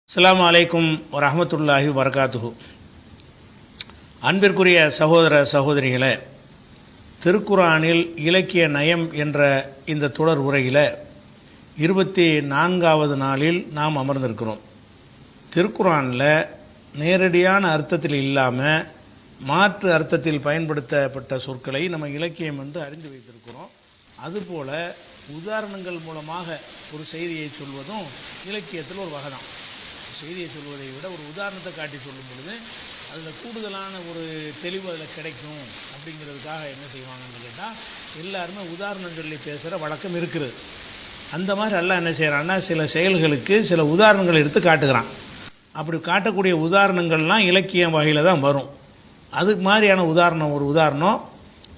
அஸ்ஸலாமு அலைக்கும் வரஹ்மத்துல்லாஹி வபரகாத்துஹு. அன்பிற்குரிய சகோதர சகோதரிகளே, திருக்குர்ஆனில் இலக்கிய நயம் என்ற இந்த தொடர் உரையில் 24வது நாளில் நாம் அமர்ந்திருக்கிறோம். திருக்குர்ஆனில் நேரடியான அர்த்தத்தில் இல்லாமல் மாற்று அர்த்தத்தில் பயன்படுத்தப்பட்ட சொற்களை நம்ம இலக்கியம் என்று அறிந்து வைத்திருக்கிறோம். அதுபோல் உதாரணங்கள் மூலமாக ஒரு செய்தியை சொல்வதும் இலக்கியத்தில் ஒரு வகை தான். செய்தியை சொல்வதை விட ஒரு உதாரணத்தை காட்டி சொல்லும் பொழுது அதில் கூடுதலான ஒரு தெளிவு அதில் கிடைக்கும் அப்படிங்கிறதுக்காக என்ன செய்வாங்கன்னு கேட்டால் எல்லாருமே உதாரணம் சொல்லி பேசுகிற வழக்கம் இருக்கிறது. அந்த மாதிரி அல்லாஹ் என்ன செய்கிறான்னா சில செயல்களுக்கு சில உதாரணங்கள் எடுத்து காட்டுகிறான். அப்படி காட்டக்கூடிய உதாரணங்கள்லாம் இலக்கியம் வகையில் தான் வரும். அதுக்கு மாதிரியான ஒரு உதாரணம்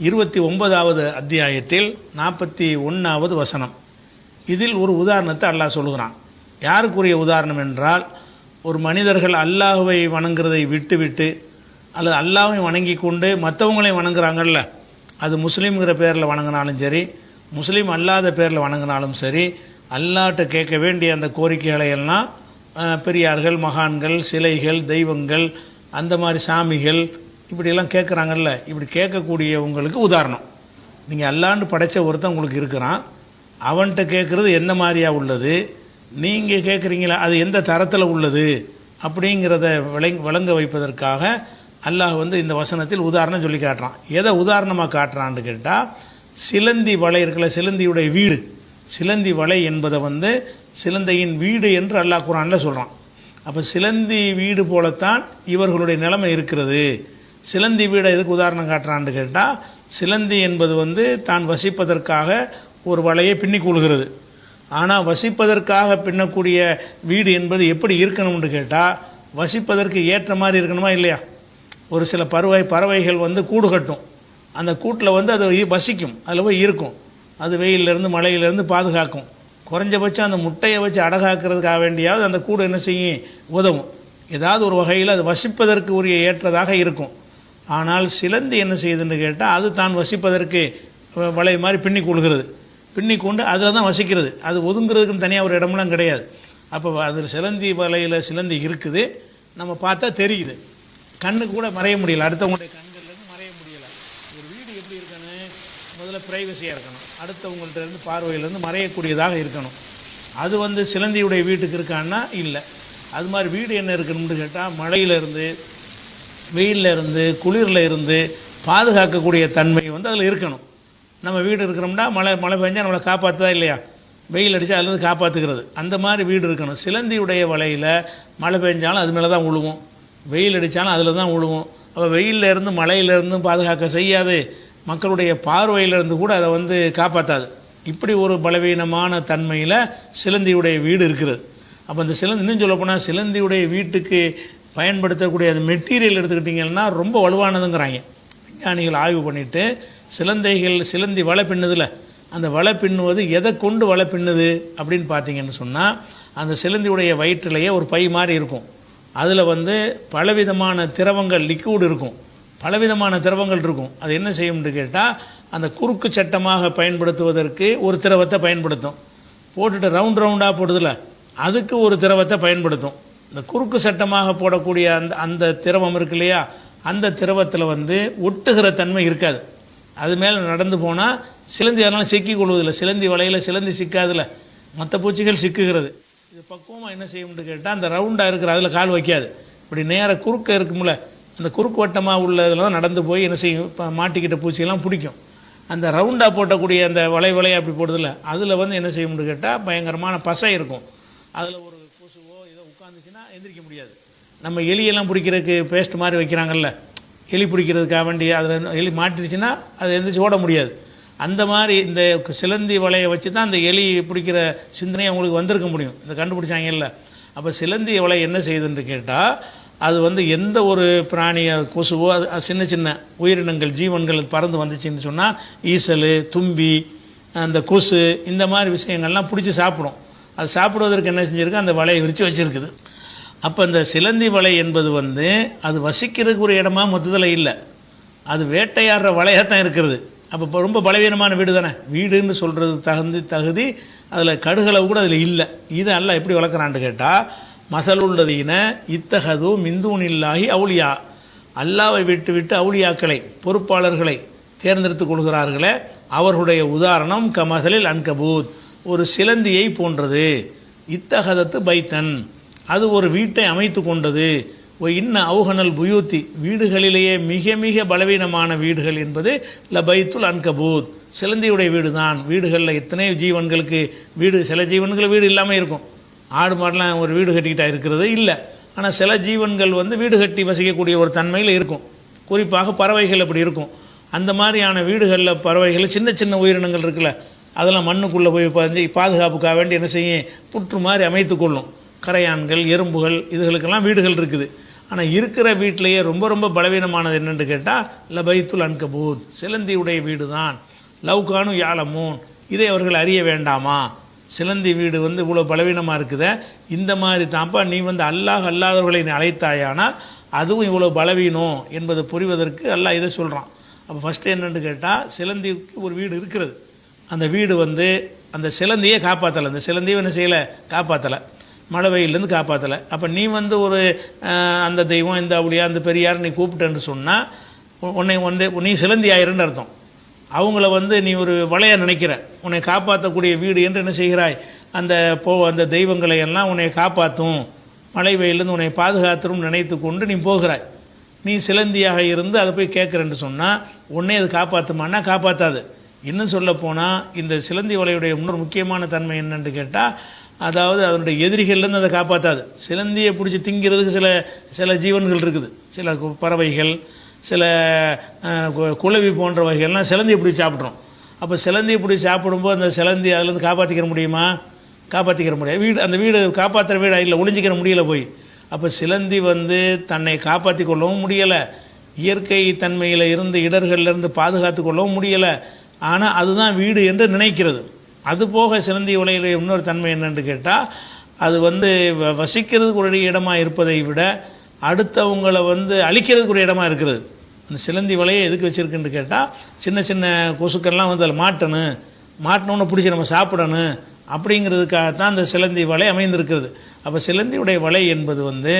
29வது அத்தியாயத்தில் 41வது வசனம். இதில் ஒரு உதாரணத்தை அல்லாஹ் சொல்லுகிறான். யாருக்குரிய உதாரணம் என்றால், ஒரு மனிதர்கள் அல்லாஹ்வை வணங்குறதை விட்டு அல்லது அல்லாஹ்வை வணங்கி கொண்டு மற்றவங்களையும் வணங்குறாங்கல்ல, அது முஸ்லீம்ங்கிற பேரில் வணங்கினாலும் சரி, முஸ்லீம் அல்லாத பேரில் வணங்கினாலும் சரி, அல்லாஹ்ட்ட கேட்க வேண்டிய அந்த கோரிக்கைகளை எல்லாம் பெரியார்கள், மகான்கள், சிலைகள், தெய்வங்கள், அந்த மாதிரி சாமிகள் இப்படியெல்லாம் கேட்குறாங்கல்ல, இப்படி கேட்கக்கூடியவங்களுக்கு உதாரணம். நீங்கள் அல்லாண்டு படைத்த ஒருத்தன் உங்களுக்கு இருக்கிறான், அவன்கிட்ட கேட்குறது எந்த மாதிரியாக உள்ளது, நீங்கள் கேட்குறீங்களா அது எந்த தரத்தில் உள்ளது அப்படிங்கிறத விளங்க வைப்பதற்காக அல்லாஹ் இந்த வசனத்தில் உதாரணம் சொல்லி காட்டுறான். எதை உதாரணமாக காட்டுறான்னு கேட்டால், சிலந்தி வலை இருக்கல, சிலந்தியுடைய வீடு, சிலந்தி வலை என்பதை சிலந்தையின் வீடு என்று அல்லாஹ் குர்ஆனில் சொல்கிறான். அப்போ சிலந்தி வீடு போலத்தான் இவர்களுடைய நிலைமை இருக்கிறது. சிலந்தி வீடை எதுக்கு உதாரணம் காட்டுறான்னு கேட்டால், சிலந்தி என்பது தான் வசிப்பதற்காக ஒரு வலையை பின்னி கொள்கிறது. ஆனால் வசிப்பதற்காக பின்னக்கூடிய வீடு என்பது எப்படி இருக்கணும்னு கேட்டால், வசிப்பதற்கு ஏற்ற மாதிரி இருக்கணுமா இல்லையா? ஒரு சில பறவைகள் கூடு கட்டும், அந்த கூட்டில் அது வசிக்கும், அதில் போய் இருக்கும், அது வெயிலிருந்து மழையிலேருந்து பாதுகாக்கும். குறைஞ்சபட்சம் அந்த முட்டையை வச்சு அடகாக்கிறதுக்காக வேண்டியாவது அந்த கூடு என்ன செய்யும், உதவும். ஏதாவது ஒரு வகையில் அது வசிப்பதற்கு உரிய ஏற்றதாக இருக்கும். ஆனால் சிலந்தி என்ன செய்யுதுன்னு கேட்டால், அது தான் வசிப்பதற்கு வலை மாதிரி பின்னி கொள்கிறது, பின்னி கொண்டு அதில் தான் வசிக்கிறது. அது ஒதுங்கிறதுக்குன்னு தனியாக ஒரு இடமெல்லாம் கிடையாது. அப்போ அதில் சிலந்தி வலையில் சிலந்தி இருக்குது, நம்ம பார்த்தா தெரியுது, கண்ணுக்கு கூட மறைய முடியல, அடுத்தவங்களுடைய கண்கள்லேருந்து மறைய முடியலை. ஒரு வீடு எப்படி இருக்கணும், முதல்ல ப்ரைவசியாக இருக்கணும், அடுத்தவங்கள்ட்ட பார்வையிலேருந்து மறையக்கூடியதாக இருக்கணும். அது சிலந்தியுடைய வீட்டுக்கு இருக்கான்னா இல்லை. அது மாதிரி வீடு என்ன இருக்கணும்னு கேட்டால், மழையிலேருந்து, வெயிலில் இருந்து, குளிரில் இருந்து பாதுகாக்கக்கூடிய தன்மை அதில் இருக்கணும். நம்ம வீடு இருக்கிறோம்னா மழை பெஞ்சால் நம்மளை காப்பாற்றுதா இல்லையா, வெயில் அடித்தா அதுலேருந்து காப்பாற்றுக்கிறது, அந்த மாதிரி வீடு இருக்கணும். சிலந்தியுடைய வலையில் மழை பெஞ்சாலும் அது மேலே தான் விழுவும், வெயில் அடித்தாலும் அதில் தான் விழுவும். அப்போ வெயிலில் இருந்து மழையிலேருந்தும் பாதுகாக்க செய்யாது, மக்களுடைய பார்வையிலேருந்து கூட அதை காப்பாற்றாது. இப்படி ஒரு பலவீனமான தன்மையில் சிலந்தியுடைய வீடு இருக்கிறது. அப்போ அந்த இன்னும் சொல்லப்போனால் சிலந்தியுடைய வீட்டுக்கு பயன்படுத்தக்கூடிய அந்த மெட்டீரியல் எடுத்துக்கிட்டிங்கன்னா ரொம்ப வலுவானதுங்கிறாங்க. விஞ்ஞானிகள் ஆய்வு பண்ணிவிட்டு சிலந்தி வலை பின்னுதில்ல, அந்த வலை பின்னுவது எதை கொண்டு வலை பின்னுது அப்படின்னு பார்த்தீங்கன்னு சொன்னால், அந்த சிலந்தியுடைய வயிற்றிலேயே ஒரு பை மாதிரி இருக்கும், அதில் பலவிதமான திரவங்கள், லிக்விட் இருக்கும், பலவிதமான திரவங்கள் இருக்கும். அது என்ன செய்யும்னு கேட்டால், அந்த குறுக்கு சட்டமாக பயன்படுத்துவதற்கு ஒரு திரவத்தை பயன்படுத்தும், போட்டுட்டு ரவுண்டாக போடுதில்ல, அதுக்கு ஒரு திரவத்தை பயன்படுத்தும். இந்த குறுக்கு சட்டமாக போடக்கூடிய அந்த திரவம் இருக்கு இல்லையா, அந்த திரவத்தில் ஒட்டுகிற தன்மை இருக்காது. அது மேலே நடந்து போனால் சிலந்தி அதனால் சிக்கி கொள்வதில்லை, சிலந்தி வலையில் சிலந்தி சிக்காதில்ல, மற்ற பூச்சிகள் சிக்குகிறது. இது பக்குவமாக என்ன செய்யும்னு கேட்டால், அந்த ரவுண்டாக இருக்கிற அதில் கால் வைக்காது, இப்படி நேராக குறுக்க இருக்கும்ல, அந்த குறுக்கு வட்டமாக உள்ளதில் தான் நடந்து போய் என்ன செய்யும், இப்போ மாட்டிக்கிட்ட பூச்சியெல்லாம் பிடிக்கும். அந்த ரவுண்டாக போட்டக்கூடிய அந்த வலையை அப்படி போடுறதில்ல, அதில் என்ன செய்யும்னு கேட்டால் பயங்கரமான பசை இருக்கும். அதில் ஒரு கொசுவோ ஏதோ உட்காந்துச்சுன்னா எந்திரிக்க முடியாது. நம்ம எலியெல்லாம் பிடிக்கிறதுக்கு பேஸ்ட் மாதிரி வைக்கிறாங்கல்ல, எலி பிடிக்கிறதுக்காக வேண்டி அதில் எலி மாட்டிடுச்சுன்னா அது எந்திரிச்சு ஓட முடியாது. அந்த மாதிரி இந்த சிலந்தி வலையை வச்சு தான் அந்த எலி பிடிக்கிற சிந்தனை அவங்களுக்கு வந்திருக்க முடியும், இந்த கண்டுபிடிச்சாங்கல்ல. அப்போ சிலந்தி வலை என்ன செய்யுதுன்னு கேட்டால், அது எந்த ஒரு பிராணியை, கொசுவோ, அது சின்ன சின்ன உயிரினங்கள், ஜீவன்கள் பறந்து வந்துச்சுன்னு சொன்னால், ஈசல், தும்பி, அந்த கொசு, இந்த மாதிரி விஷயங்கள்லாம் பிடிச்சி சாப்பிடும். அது சாப்பிடுவதற்கு என்ன செஞ்சுருக்கு, அந்த வலையை விரித்து வச்சுருக்குது. அப்போ இந்த சிலந்தி வலை என்பது அது வசிக்கிறதுக்கு ஒரு இடமா மொத்தத்தில் இல்லை, அது வேட்டையாடுற வலையாகத்தான் இருக்கிறது. அப்போ ரொம்ப பலவீனமான வீடு தானே, வீடுன்னு சொல்கிறது தகுதி அதில் கடுகளவு கூட அதில் இல்லை. இது எல்லாம் எப்படி வளர்க்குறான்னு கேட்டால், மசலுள்ளதீன இத்தகது மிந்தூனில்லாஹி அவுலியா, அல்லாவை விட்டு விட்டு அவுலியாக்களை பொறுப்பாளர்களை தேர்ந்தெடுத்துக் கொள்கிறார்களே அவர்களுடைய உதாரணம் கமசலில் அன்கபூத், ஒரு சிலந்தியை போன்றது. இத்தகதத்து பைத்தன், அது ஒரு வீட்டை அமைத்து கொண்டது. இன்ன அவுகனல் புயூத்தி, வீடுகளிலேயே மிக மிக பலவீனமான வீடுகள் என்பது லபைத்துல் அன்கபூத், சிலந்தியுடைய வீடு தான். வீடுகளில் எத்தனை ஜீவன்களுக்கு வீடு, சில ஜீவன்கள் வீடு இல்லாமல் இருக்கும். ஆடு மாடெலாம் ஒரு வீடு கட்டிக்கிட்டா இருக்கிறது இல்லை. ஆனால் சில ஜீவன்கள் வீடு கட்டி வசிக்கக்கூடிய ஒரு தன்மையில் இருக்கும். குறிப்பாக பறவைகள் அப்படி இருக்கும். அந்த மாதிரியான வீடுகளில் பறவைகள் சின்ன சின்ன உயிரினங்கள் இருக்குல்ல, அதெல்லாம் மண்ணுக்குள்ளே போய் பாதுகாப்புக்காக வேண்டி என்ன செய்யும், புற்று மாதிரி அமைத்து கொள்ளும். கரையான்கள், எறும்புகள், இதுகளுக்கெல்லாம் வீடுகள் இருக்குது. ஆனால் இருக்கிற வீட்டிலேயே ரொம்ப ரொம்ப பலவீனமானது என்னென்னு கேட்டால் லபைத்துல் அன்கபூத், சிலந்தியுடைய வீடு தான். லவ்கானு யாலமூன், இதை அவர்கள் அறிய வேண்டாமா? சிலந்தி வீடு இவ்வளோ பலவீனமாக இருக்குத, இந்த மாதிரி தான்ப்பா நீ அல்லாஹ் அல்லாதவர்களை நீ அழைத்தாயானால் அதுவும் இவ்வளோ பலவீனம் என்பதை புரிவதற்கு அல்லாஹ் இதை சொல்கிறான். அப்போ ஃபஸ்ட்டு என்னென்னு கேட்டால், சிலந்திக்கு ஒரு வீடு இருக்கிறது. அந்த வீடு அந்த சிலந்தியை காப்பாற்றலை, அந்த சிலந்தியை என்ன செய்யலை, காப்பாற்றலை, மழை வெயிலேருந்து காப்பாற்றலை. அப்போ நீ ஒரு அந்த தெய்வம், இந்த அப்படியா, அந்த பெரியார் நீ கூப்பிட்டேன்னு சொன்னால் உன்னை நீ சிலந்தி ஆயிருன்னு அர்த்தம். அவங்கள நீ ஒரு வளைய நினைக்கிற, உன்னை காப்பாற்றக்கூடிய வீடு என்று என்ன செய்கிறாய், அந்த தெய்வங்களை எல்லாம் உன்னை காப்பாற்றும், மழை வெயிலேருந்து உன்னை பாதுகாத்துரும் நினைத்து கொண்டு நீ போகிறாய். நீ சிலந்தியாக இருந்து அதை போய் கேட்குறேன்னு சொன்னால் உன்னே அது காப்பாற்றுமானா காப்பாற்றாது. இன்னும் சொல்லப்போனால் இந்த சிலந்தி வலையுடைய இன்னொரு முக்கியமான தன்மை என்னென்னு கேட்டால், அதாவது அதனுடைய எதிரிகள்லேருந்து அதை காப்பாற்றாது. சிலந்தியை பிடிச்சி திங்கிறதுக்கு சில ஜீவன்கள் இருக்குது, சில பறவைகள், சில குளவி போன்ற வகைகள்லாம் சிலந்தியை பிடிச்சி சாப்பிட்றோம். அப்போ சிலந்தியை பிடிச்சி சாப்பிடும்போது அந்த சிலந்தி அதுலேருந்து காப்பாற்றிக்கிற முடியுமா? காப்பாற்றிக்கிற முடியாது. அந்த வீடு காப்பாற்றுற வீடு இல்லை, ஒளிஞ்சிக்கிற முடியலை போய். அப்போ சிலந்தி தன்னை காப்பாற்றி கொள்ளவும் முடியலை, இயற்கை தன்மையில் இருந்து இடர்களிலிருந்து பாதுகாத்து கொள்ளவும் முடியலை. ஆனால் அதுதான் வீடு என்று நினைக்கிறது. அதுபோக சிலந்தி உலையில் இன்னொரு தன்மை என்னென்னு கேட்டால், அது வசிக்கிறதுக்கு ஒரு இடமாக இருப்பதை விட அடுத்தவங்களை அழிக்கிறதுக்கு ஒரு இடமாக இருக்கிறது. அந்த சிலந்தி வலையை எதுக்கு வச்சுருக்குன்னு கேட்டால், சின்ன சின்ன கொசுக்கள்லாம் அதில் மாட்டினோன்னு பிடிச்சி நம்ம சாப்பிடணும் அப்படிங்கிறதுக்காகத்தான் அந்த சிலந்தி வலை அமைந்திருக்கிறது. அப்போ சிலந்தியுடைய வலை என்பது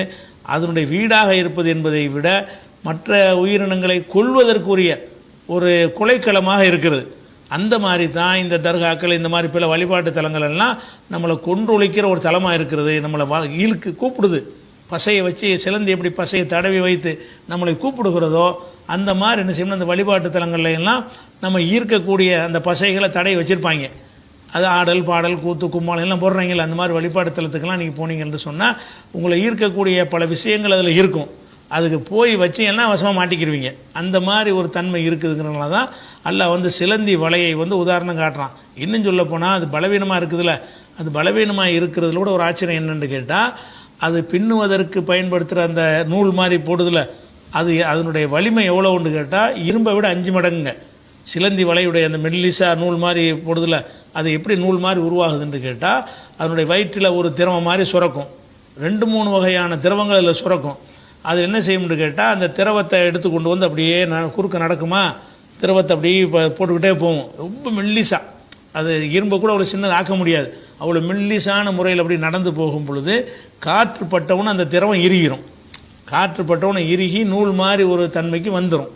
அதனுடைய வீடாக இருப்பது என்பதை விட மற்ற உயிரினங்களை கொள்வதற்குரிய ஒரு கொலைக்களமாக இருக்கிறது. அந்த மாதிரி தான் இந்த தர்காக்கள், இந்த மாதிரி பல வழிபாட்டு தலங்கள் எல்லாம் நம்மளை கொன்றொழிக்கிற ஒரு தலமாக இருக்கிறது. நம்மளை ஈழுக்கு கூப்பிடுது. பசையை வச்சு சிலந்தி எப்படி பசையை தடவி வைத்து நம்மளை கூப்பிடுகிறதோ அந்த மாதிரி என்ன செய்யணும், அந்த வழிபாட்டு தலங்கள்ல எல்லாம் நம்ம ஈர்க்கக்கூடிய அந்த பசைகளை தடவி வச்சுருப்பாங்க. அது ஆடல், பாடல், கூத்து, கும்மாளம் எல்லாம் போடுறாங்கல்ல, அந்த மாதிரி வழிபாட்டு தலத்துக்கெல்லாம் நீங்கள் போனீங்கன்னு சொன்னால் உங்களை ஈர்க்கக்கூடிய பல விஷயங்கள் அதில் இருக்கும். அதுக்கு போய் வச்சிங்கன்னா வசமாக மாட்டிக்கிடுவீங்க. அந்த மாதிரி ஒரு தன்மை இருக்குதுங்கிறனால தான் அல்லாஹ் சிலந்தி வலையை உதாரணம் காட்டுறான். இன்னும் சொல்ல போனால் அது பலவீனமாக இருக்குதுல்ல, அது பலவீனமாக இருக்கிறதுல கூட ஒரு ஆச்சரியம் என்னென்னு கேட்டால், அது பின்னுவதற்கு பயன்படுத்துகிற அந்த நூல் மாதிரி போடுதில்ல, அதனுடைய வலிமை எவ்வளோ உண்டு கேட்டால் இரும்பை விட 5 மடங்குங்க. சிலந்தி வலையுடைய அந்த மெல்லிசா நூல் மாதிரி போடுதில்ல, அது எப்படி நூல் மாதிரி உருவாகுதுன்னு கேட்டால், அதனுடைய வயிற்றில் ஒரு திரவம் மாதிரி சுரக்கும். 2-3 வகையான திரவங்கள் அதில் சுரக்கும். அது என்ன செய்யும்னு கேட்டால், அந்த திரவத்தை எடுத்து கொண்டு அப்படியே குறுக்க நடக்குமா, திரவத்தை அப்படியே போட்டுக்கிட்டே போகும். ரொம்ப மெல்லிசா, அது இரும்பை கூட அவ்வளோ சின்னது ஆக்க முடியாது. அவ்வளோ மெல்லிசான முறையில் அப்படி நடந்து போகும் பொழுது காற்று பட்டவுன்னு அந்த திரவம் இறுகிரும். காற்று பட்டவுன்னு இறுகி நூல் மாதிரி ஒரு தன்மைக்கு வந்துடும்.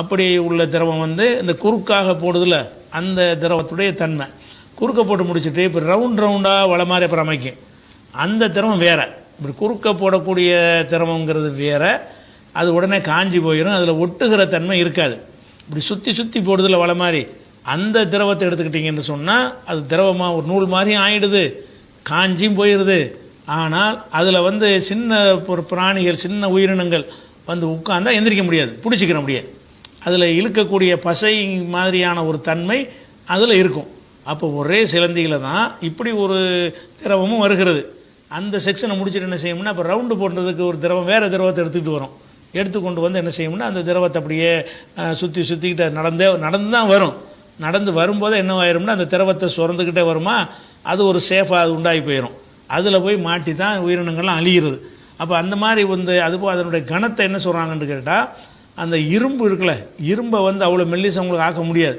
அப்படி உள்ள திரவம் இந்த குறுக்காக போடுதில்ல, அந்த திரவத்துடைய தன்மை. குறுக்க போட்டு முடிச்சுட்டு இப்போ ரவுண்டாக வள மாதிரி அப்புறம் அமைக்கும். அந்த திரவம் வேறு. இப்படி குறுக்க போடக்கூடிய திரவங்கிறது வேறு. அது உடனே காஞ்சி போயிடும், அதில் ஒட்டுகிற தன்மை இருக்காது. இப்படி சுற்றி போடுதில்ல வள மாதிரி, அந்த திரவத்தை எடுத்துக்கிட்டிங்கன்னு சொன்னால் அது திரவமாக ஒரு நூல் மாதிரியும் ஆயிடுது, காஞ்சியும் போயிடுது. ஆனால் அதில் சின்ன ஒரு பிராணிகள், சின்ன உயிரினங்கள் உட்கார்ந்தால் எந்திரிக்க முடியாது, பிடிச்சிக்கிற முடியாது. அதில் இழுக்கக்கூடிய பசை மாதிரியான ஒரு தன்மை அதில் இருக்கும். அப்போ ஒரே சிலந்தியில் தான் இப்படி ஒரு திரவமும் வருகிறது. அந்த செக்ஷனை முடிச்சுட்டு என்ன செய்யணும்னா, அப்போ ரவுண்டு போடுறதுக்கு ஒரு திரவம் வேறு திரவத்தை எடுத்துக்கிட்டு வரும். எடுத்துக்கொண்டு என்ன செய்யணும்னா, அந்த திரவத்தை அப்படியே சுற்றிக்கிட்டு நடந்து தான் வரும். நடந்து வரும்போது என்னவாயிரும்னா, அந்த திரவத்தை சுரந்துக்கிட்டே வருமா, அது ஒரு சேஃபாக அது உண்டாகி போயிடும். அதில் போய் மாட்டி தான் உயிரினங்கள்லாம் அழிகிறது. அப்போ அந்த மாதிரி அதுபோல் அதனுடைய கணத்தை என்ன சொல்கிறாங்கன்னு கேட்டால், அந்த இரும்பு இருக்குல்ல, இரும்பை அவ்வளோ மெல்லிசை உங்களுக்கு ஆக்க முடியாது.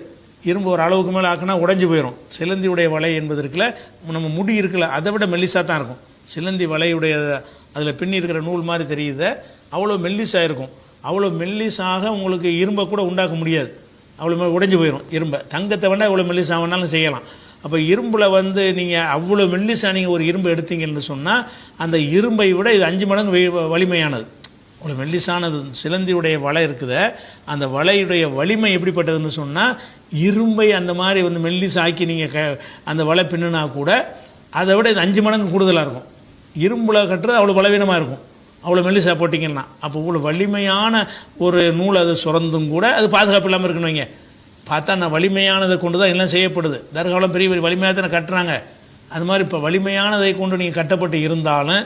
இரும்பு ஒரு அளவுக்கு மேலே ஆக்கினா உடைஞ்சு போயிடும். சிலந்தியுடைய வலை என்பது இருக்குல்ல, நம்ம முடி இருக்குல்ல, அதை விட மெல்லிசாக தான் இருக்கும். சிலந்தி வலையுடைய அதில் பின்னி இருக்கிற நூல் மாதிரி தெரியுது, அவ்வளோ மெல்லிஸாக இருக்கும். அவ்வளோ மெல்லிஸாக உங்களுக்கு இரும்பை கூட உண்டாக்க முடியாது, அவ்வளோ உடைஞ்சு போயிடும் இரும்பை. தங்கத்தை வேணால் எவ்வளோ மெல்லிஸாக வேணாலும் செய்யலாம். அப்போ இரும்பில் வந்து நீங்கள் அவ்வளோ மெல்லிஸாக நீங்கள் ஒரு இரும்பு எடுத்தீங்கன்னு சொன்னால் அந்த இரும்பை விட இது 5 மடங்கு வலிமையானது. அவ்வளோ மெல்லிஸானது சிலந்தியுடைய வலை இருக்குது. அந்த வலையுடைய வலிமை எப்படிப்பட்டதுன்னு சொன்னால் இரும்பை அந்த மாதிரி வந்து மெல்லிஸாக்கி நீங்கள் அந்த வலை பின்னுனா கூட அதை விட இது 5 மடங்கு கூடுதலாக இருக்கும். இரும்பில் கட்டுறது அவ்வளோ பலவீனமாக இருக்கும், அவ்வளோ மெல்லிஸாக போட்டிங்கன்னா. அப்போ இவ்வளோ வலிமையான ஒரு நூல் அது சுரந்தும் கூட அது பாதுகாப்பு இல்லாமல் இருக்கணும். வைங்க பார்த்தா நான் வலிமையானதை கொண்டு தான் எல்லாம் செய்யப்படுது. தர்காவெலாம் பெரிய பெரிய வலிமையாக தானே கட்டுறாங்க. அது மாதிரி இப்போ வலிமையானதை கொண்டு நீங்கள் கட்டப்பட்டு இருந்தாலும்,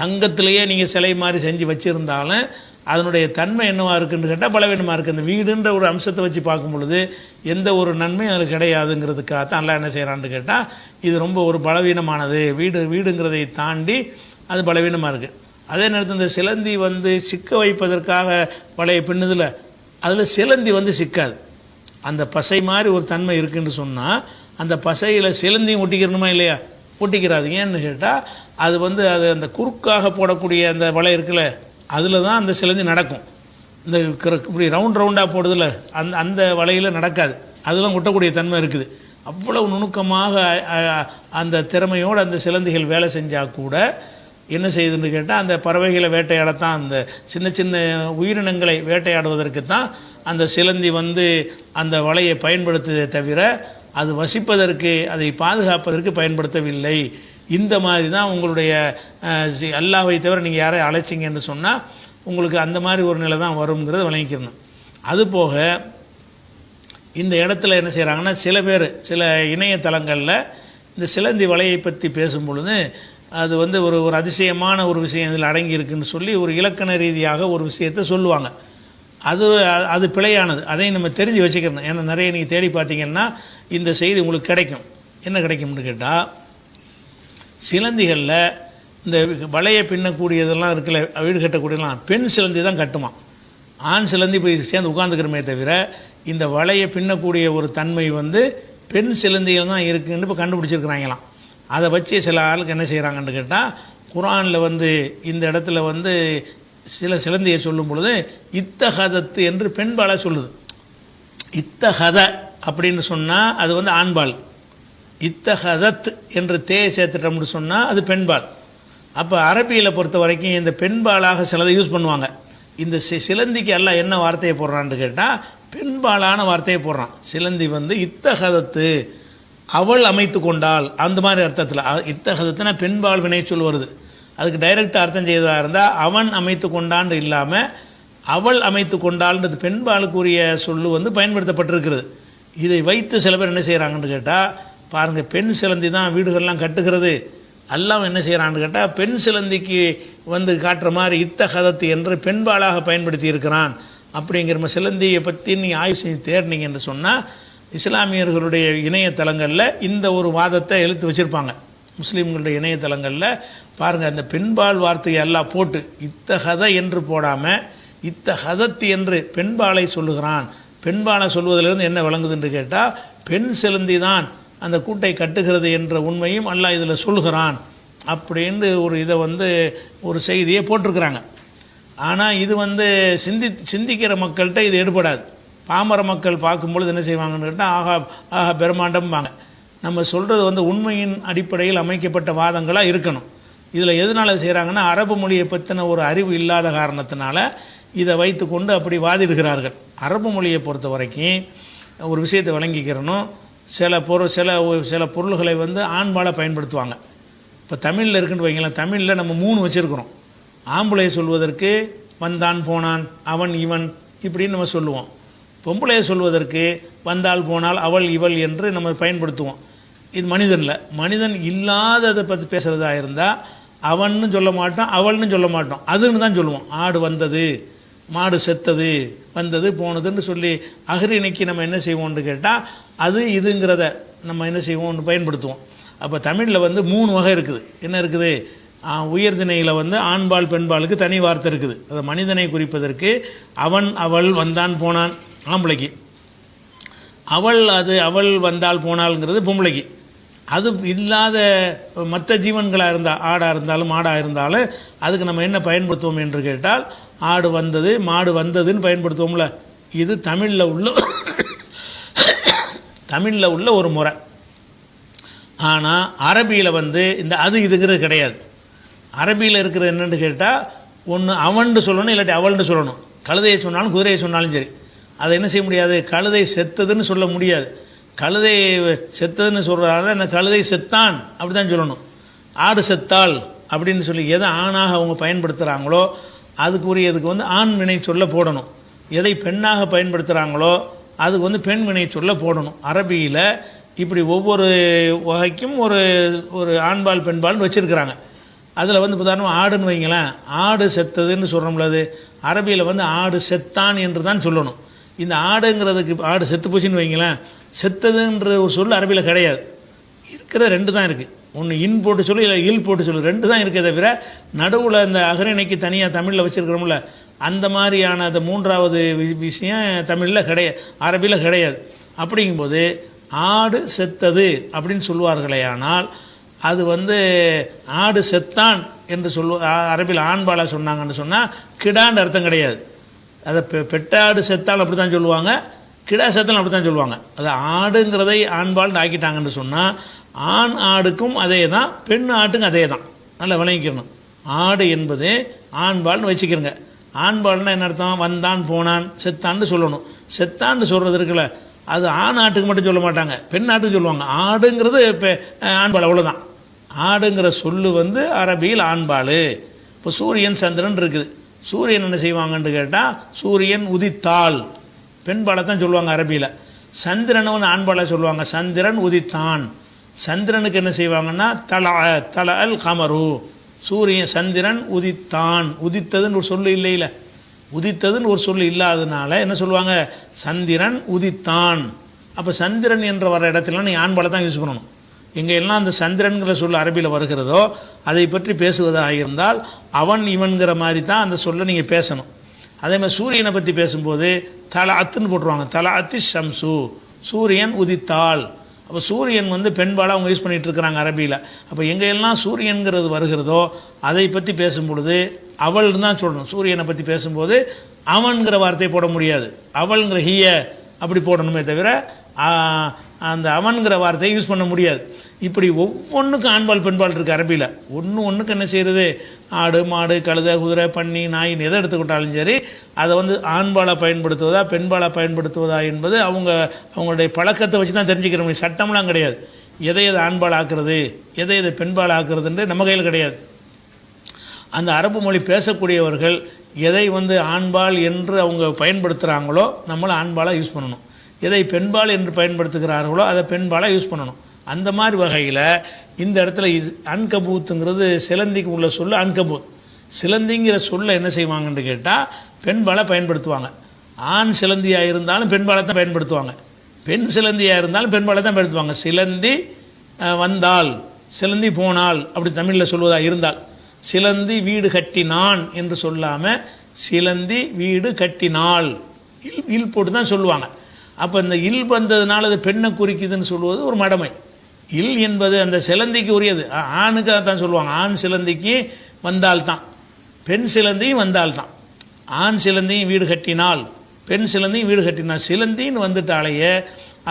தங்கத்திலேயே நீங்கள் சிலை மாதிரி செஞ்சு வச்சுருந்தாலும் அதனுடைய தன்மை என்னவாக இருக்குன்னு கேட்டால் பலவீனமாக இருக்குது. அந்த வீடுன்ற ஒரு அம்சத்தை வச்சு பார்க்கும் பொழுது எந்த ஒரு நன்மையும் அதில் கிடையாதுங்கிறதுக்காகத்தான் எல்லாம் என்ன செய்கிறான்னு கேட்டால் இது ரொம்ப ஒரு பலவீனமானது. வீடுங்கிறதை தாண்டி அது பலவீனமாக இருக்குது. அதே நேரத்தில் இந்த சிலந்தி வந்து சிக்க வைப்பதற்காக வலையை பின்னுதில் அதில் சிலந்தி வந்து சிக்காது. அந்த பசை மாதிரி ஒரு தன்மை இருக்குன்னு சொன்னால் அந்த பசையில் சிலந்தியும் ஒட்டிக்கிறணுமா இல்லையா? ஒட்டிக்கிறாது. ஏன்னு கேட்டால் அது வந்து அது அந்த குறுக்காக போடக்கூடிய அந்த வலை இருக்குல்ல, அதில் தான் அந்த சிலந்தி நடக்கும். இந்த இப்படி ரவுண்டாக போடுதில்ல, அந்த வலையில் நடக்காது. அதெல்லாம் ஒட்டக்கூடிய தன்மை இருக்குது. அவ்வளவு நுணுக்கமாக அந்த திறமையோடு அந்த சிலந்திகள் வேலை செஞ்சால் கூட என்ன செய்யுதுன்னு கேட்டால் அந்த பறவைகளை வேட்டையாடத்தான், அந்த சின்ன சின்ன உயிரினங்களை வேட்டையாடுவதற்கு தான் அந்த சிலந்தி வந்து அந்த வலையை பயன்படுத்துவதை தவிர அது வசிப்பதற்கு அதை பாதுகாப்பதற்கு பயன்படுத்தவில்லை. இந்த மாதிரி தான் உங்களுடைய அல்லாஹ்வை தவிர நீங்கள் யாரை அழைச்சிங்கன்னு சொன்னால் உங்களுக்கு அந்த மாதிரி ஒரு நிலை தான் வருங்கிறத விளங்கிக்கணும். அதுபோக இந்த இடத்துல என்ன செய்கிறாங்கன்னா சில பேர் சில இணையதளங்களில் இந்த சிலந்தி வலையை பற்றி பேசும் பொழுது அது வந்து ஒரு அதிசயமான ஒரு விஷயம் இதில் அடங்கி இருக்குன்னு சொல்லி ஒரு இலக்கண ரீதியாக ஒரு விஷயத்தை சொல்லுவாங்க. அது பிழையானது. அதையும் நம்ம தெரிஞ்சு வச்சுக்கிறணும். ஏன்னா நிறைய நீங்கள் தேடி பார்த்தீங்கன்னா இந்த செய்தி உங்களுக்கு கிடைக்கும். என்ன கிடைக்கும்னு கேட்டால் சிலந்திகளில் இந்த வலையை பின்னக்கூடியதெல்லாம் இருக்குல்ல, வீடு கட்டக்கூடியதெல்லாம் பெண் சிலந்தி தான் கட்டுமா. ஆண் சிலந்தி போய் சேர்ந்து உட்காந்துக்கிறமே தவிர இந்த வலையை பின்னக்கூடிய ஒரு தன்மை வந்து பெண் சிலந்திகள் தான் இருக்குன்னு இப்போ கண்டுபிடிச்சிருக்கிறாங்களாம். அதை வச்சு சில ஆளுக்கு என்ன செய்கிறாங்கன்னு கேட்டால் குர்ஆனில் வந்து இந்த இடத்துல வந்து சில சிலந்தியை சொல்லும் பொழுது இத்தஹதத்து என்று பெண்பாலை சொல்லுது. இத்தஹத அப்படின்னு சொன்னால் அது வந்து ஆண்பால், இத்தஹதத் என்று தேயை சேர்த்துட்டோம்னு சொன்னால் அது பெண்பால். அப்போ அரபியில் பொறுத்த வரைக்கும் இந்த பெண்பாலாக சிலதை யூஸ் பண்ணுவாங்க. இந்த சிலந்திக்கு எல்லாம் என்ன வார்த்தையை போடுறான்னு கேட்டால் பெண்பாலான வார்த்தையை போடுறான். சிலந்தி வந்து இத்தஹதத்து அவள் அமைத்து கொண்டாள் அந்த மாதிரி அர்த்தத்தில். இத்தஹதத்துனா பெண்பால் வினை சொல் வருது. அதுக்கு டைரெக்டாக அர்த்தம் செய்ததாக இருந்தால் அவன் அமைத்து கொண்டான்னு இல்லாமல் அவள் அமைத்து கொண்டாள்ன்றது பெண்பாலுக்குரிய சொல்லு வந்து பயன்படுத்தப்பட்டிருக்கிறது. இதை வைத்து சில பேர் என்ன செய்கிறாங்கன்னு கேட்டால் பாருங்கள், பெண் சிலந்தி தான் வீடுகள்லாம் கட்டுகிறது. அல்லாஹ் என்ன செய்கிறான்னு கேட்டால் பெண் சிலந்திக்கு வந்து காட்டுற மாதிரி இத்தஹதத்து என்று பெண்பாலாக பயன்படுத்தி இருக்கிறான் அப்படிங்கிற சிலந்தியை பற்றி நீங்கள் ஆய்வு செஞ்சு தேடினீங்க என்று சொன்னால் இஸ்லாமியர்களுடைய இணையதளங்களில் இந்த ஒரு வாதத்தை எழுத்து வச்சுருப்பாங்க. முஸ்லீம்களுடைய இணையதளங்களில் பாருங்கள், அந்த பெண்பால் வார்த்தையை எல்லாம் போட்டு இத்தஹத என்று போடாமல் இத்தஹதத் என்று பெண்பாலை சொல்லுகிறான். பெண்பாலை சொல்வதிலிருந்து என்ன விளங்குதுன்னு கேட்டால் பெண் சிலந்தி தான் அந்த கூட்டை கட்டுகிறது என்ற உண்மையும் அல்லாஹ் இதில் சொல்கிறான் அப்படின்னு ஒரு இதை வந்து ஒரு செய்தியை போட்டிருக்கிறாங்க. ஆனால் இது வந்து சிந்திக்கிற மக்கள்கிட்ட இது எடுபடாது. பாமர மக்கள் பார்க்கும்பொழுது என்ன செய்வாங்கன்னு கேட்டால் ஆஹா பிரம்மாண்டம்பாங்க. நம்ம சொல்கிறது வந்து உண்மையின் அடிப்படையில் அமைக்கப்பட்ட வாதங்களாக இருக்கணும். இதில் எதனால் செய்கிறாங்கன்னா அரபு மொழியை பற்றின ஒரு அறிவு இல்லாத காரணத்தினால இதை வைத்து கொண்டு அப்படி வாதிடுகிறார்கள். அரபு மொழியை பொறுத்த வரைக்கும் ஒரு விஷயத்தை விளங்கிக்கிறணும். சில பொருள்களை வந்து ஆண்பாலை பயன்படுத்துவாங்க. இப்போ தமிழில் இருக்குன்னு வைங்களேன், தமிழில் நம்ம 3 வச்சுருக்கிறோம். ஆம்பளையை சொல்வதற்கு வந்தான் போனான் அவன் இவன் இப்படின்னு நம்ம சொல்லுவோம். பொம்பளையை சொல்வதற்கு வந்தால் போனால் அவள் இவள் என்று நம்ம பயன்படுத்துவோம். இது மனிதனில். மனிதன் இல்லாததை பற்றி பேசுகிறதா இருந்தால் அவன்னு சொல்ல மாட்டோம், அவள்னு சொல்ல மாட்டோம், அதுன்னு தான் சொல்லுவோம். ஆடு வந்தது, மாடு செத்தது, வந்தது போனதுன்னு சொல்லி அகரிணைக்கு நம்ம என்ன செய்வோம்னு கேட்டால் அது இதுங்கிறத நம்ம என்ன செய்வோம்னு பயன்படுத்துவோம். அப்போ தமிழில் வந்து 3 வகை இருக்குது. என்ன இருக்குது? உயர்திணையில் வந்து ஆண்பால் பெண்பாலுக்கு தனி வார்த்தை இருக்குது. அது மனிதனை குறிப்பதற்கு அவன் அவள் வந்தான் போனான் ஆம்பளைக்கு, அவள் வந்தால் போனால்ங்கிறது பொம்பளைக்கு. அது இல்லாத மற்ற ஜீவன்களாக இருந்தால், ஆடாக இருந்தாலும் மாடாக இருந்தாலும் அதுக்கு நம்ம என்ன பயன்படுத்துவோம் என்று கேட்டால், ஆடு வந்தது மாடு வந்ததுன்னு பயன்படுத்துவோம்ல. இது தமிழில் உள்ள ஒரு முறை. ஆனால் அரபியில் இந்த அது இதுங்கிறது கிடையாது. அரபியில் இருக்கிறது என்னென்னு கேட்டால், ஒன்று அவன்ட்டு சொல்லணும், இல்லாட்டி அவள்னு சொல்லணும். கழுதையை சொன்னாலும் குதிரையை சொன்னாலும் சரி, அதை என்ன செய்ய முடியாது, கழுதை செத்ததுன்னு சொல்ல முடியாது. கழுதை செத்ததுன்னு சொல்கிறதால அந்த கழுதை செத்தான் அப்படி தான் சொல்லணும். ஆடு செத்தாள் அப்படின்னு சொல்லி எதை ஆணாக அவங்க பயன்படுத்துகிறாங்களோ அதுக்குரியதுக்கு ஆண் வினை சொல்ல போடணும். எதை பெண்ணாக பயன்படுத்துகிறாங்களோ அதுக்கு பெண் வினை சொல்ல போடணும். அரபியில் இப்படி ஒவ்வொரு வகைக்கும் ஒரு ஒரு ஆண்பால் பெண்பால்னு வச்சுருக்கிறாங்க. அதில் உதாரணமாக ஆடுன்னு வைங்களேன், ஆடு செத்ததுன்னு சொல்கிறோம்ல, அது அரபியில் ஆடு செத்தான் என்று தான் சொல்லணும். இந்த ஆடுங்கிறதுக்கு ஆடு செத்து போச்சுன்னு வைங்களேன், செத்ததுன்ற ஒரு சொல் அரபியில் கிடையாது. இருக்கிற ரெண்டு தான் இருக்குது. ஒன்று இன் போட்டு சொல்லு, இல்லை இல் போட்டு சொல்லு, ரெண்டு தான் இருக்கே தவிர நடுவில் இந்த அகரணைக்கு தனியாக தமிழில் வச்சுருக்கிறோம்ல, அந்த மாதிரியான அந்த மூன்றாவது விஷயம் தமிழில் கிடையாது, அரபியில் கிடையாது. அப்படிங்கும்போது ஆடு செத்தது அப்படின்னு சொல்லுவார்களே, ஆனால் அது ஆடு செத்தான் என்று அரபியில் ஆண்பாலாக சொன்னாங்கன்னு சொன்னால் கிடான்னு அர்த்தம் கிடையாது. அதை பெட்டாடு செத்தால் அப்படி தான் சொல்லுவாங்க, கிடா செத்தாலும் அப்படி தான் சொல்லுவாங்க. அது ஆடுங்கிறதை ஆண்பால்னு ஆக்கிட்டாங்கன்னு சொன்னால் ஆண் ஆடுக்கும் அதே தான், பெண் ஆட்டுக்கும் அதே தான். நல்லா விளங்கிக்கிறணும். ஆடு என்பது ஆண்பால்னு வச்சுக்கிறங்க. ஆண்பால்னா என்ன அர்த்தம், வந்தான் போனான் செத்தான்னு சொல்லணும். செத்தான்னு சொல்கிறது இருக்குல்ல, அது ஆண் ஆட்டுக்கு மட்டும் சொல்ல மாட்டாங்க, பெண் ஆட்டுக்கு சொல்லுவாங்க. ஆடுங்கிறது இப்போ ஆண்பால், அவ்வளோதான். ஆடுங்கிற சொல்லு அரபியில் ஆண்பால். இப்போ சூரியன் சந்திரன் இருக்குது. சூரியன் என்ன செய்வாங்கன்னு கேட்டால், சூரியன் உதித்தாள் பெண்பாலை தான் சொல்லுவாங்க அரபியில். சந்திரனை ஆண்பாலை சொல்லுவாங்க, சந்திரன் உதித்தான். சந்திரனுக்கு என்ன செய்வாங்கன்னா தல அல் கமரு, சூரியன் சந்திரன் உதித்தான். உதித்ததுன்னு ஒரு சொல்லு இல்லை, உதித்ததுன்னு ஒரு சொல்லு இல்லாததுனால என்ன சொல்லுவாங்க, சந்திரன் உதித்தான். அப்போ சந்திரன் என்ற வர இடத்துல நீங்கள் ஆண்பாலை தான் யூஸ் பண்ணணும். எங்கே எல்லாம் அந்த சந்திரன்கிற சொல் அரபியில் வருகிறதோ அதை பற்றி பேசுவதாக இருந்தால் அவன் இவன்கிற மாதிரி தான் அந்த சொல்லை நீங்கள் பேசணும். அதே மாதிரி சூரியனை பற்றி பேசும்போது தல அத்துன்னு போட்டுருவாங்க, தல அத்தி ஷம்சு, சூரியன் உதித்தாள். அப்போ சூரியன் பெண்பாலாக அவங்க யூஸ் பண்ணிகிட்டு இருக்கிறாங்க அரபியில். அப்போ எங்கெல்லாம் சூரியன்கிறது வருகிறதோ அதை பற்றி பேசும்பொழுது அவள் தான் சொல்லணும். சூரியனை பற்றி பேசும்போது அவன்கிற வார்த்தையை போட முடியாது, அவள்ங்கிற ஹிய அப்படி போடணுமே தவிர அந்த அவன்கிற வார்த்தையை யூஸ் பண்ண முடியாது. இப்படி ஒவ்வொன்றுக்கும் ஆண்பால் பெண்பால் இருக்குது அரபியில். ஒன்றுக்கு என்ன செய்கிறது, ஆடு மாடு கழுதை குதிரை பன்னி நாயின் எதை எடுத்துக்கிட்டாலும் சரி அதை ஆண்பாலை பயன்படுத்துவதா பெண்பாலை பயன்படுத்துவதா என்பது அவங்களுடைய பழக்கத்தை வச்சு தான் தெரிஞ்சுக்கிற முடியும். சட்டம்லாம் கிடையாது. எதை ஆண்பால் ஆக்குறது எதை பெண்பால் ஆக்குறதுன்றது நம்ம கையில் கிடையாது. அந்த அரபு மொழி பேசக்கூடியவர்கள் எதை ஆண்பால் என்று அவங்க பயன்படுத்துகிறாங்களோ நம்மளை ஆண்பாலாக யூஸ் பண்ணணும். எதை பெண்பால் என்று பயன்படுத்துகிறார்களோ அதை பெண்பாலாக யூஸ் பண்ணணும். அந்த மாதிரி வகையில் இந்த இடத்துல அன்கபூத்துங்கிறது சிலந்திக்கு உள்ள சொல்ல அன்கபூத். சிலந்திங்கிற சொல்ல என்ன செய்வாங்கன்னு கேட்டால் பெண்பாலை பயன்படுத்துவாங்க. ஆண் சிலந்தியாக இருந்தாலும் பெண்பாலை தான் பயன்படுத்துவாங்க, பெண் சிலந்தியாக இருந்தாலும் பெண்பாலை தான் பயன்படுத்துவாங்க. சிலந்தி வந்தால் சிலந்தி போனால் அப்படி தமிழில் சொல்வதாக இருந்தால், சிலந்தி வீடு கட்டினான் என்று சொல்லாமல் சிலந்தி வீடு கட்டினாள் இல் போட்டு தான் சொல்லுவாங்க. அப்போ இந்த இல் வந்ததுனால அது பெண்ணை குறிக்குதுன்னு சொல்லுவது ஒரு மடமை. இல் என்பது அந்த சிலந்திக்கு உரியது, ஆணுக்காக தான் சொல்லுவாங்க. ஆண் சிலந்திக்கு வந்தால்தான், பெண் சிலந்தியும் வந்தால்தான். ஆண் சிலந்தியும் வீடு கட்டினால் பெண் சிலந்தியும் வீடு கட்டினால், சிலந்தின்னு வந்துட்டாலேயே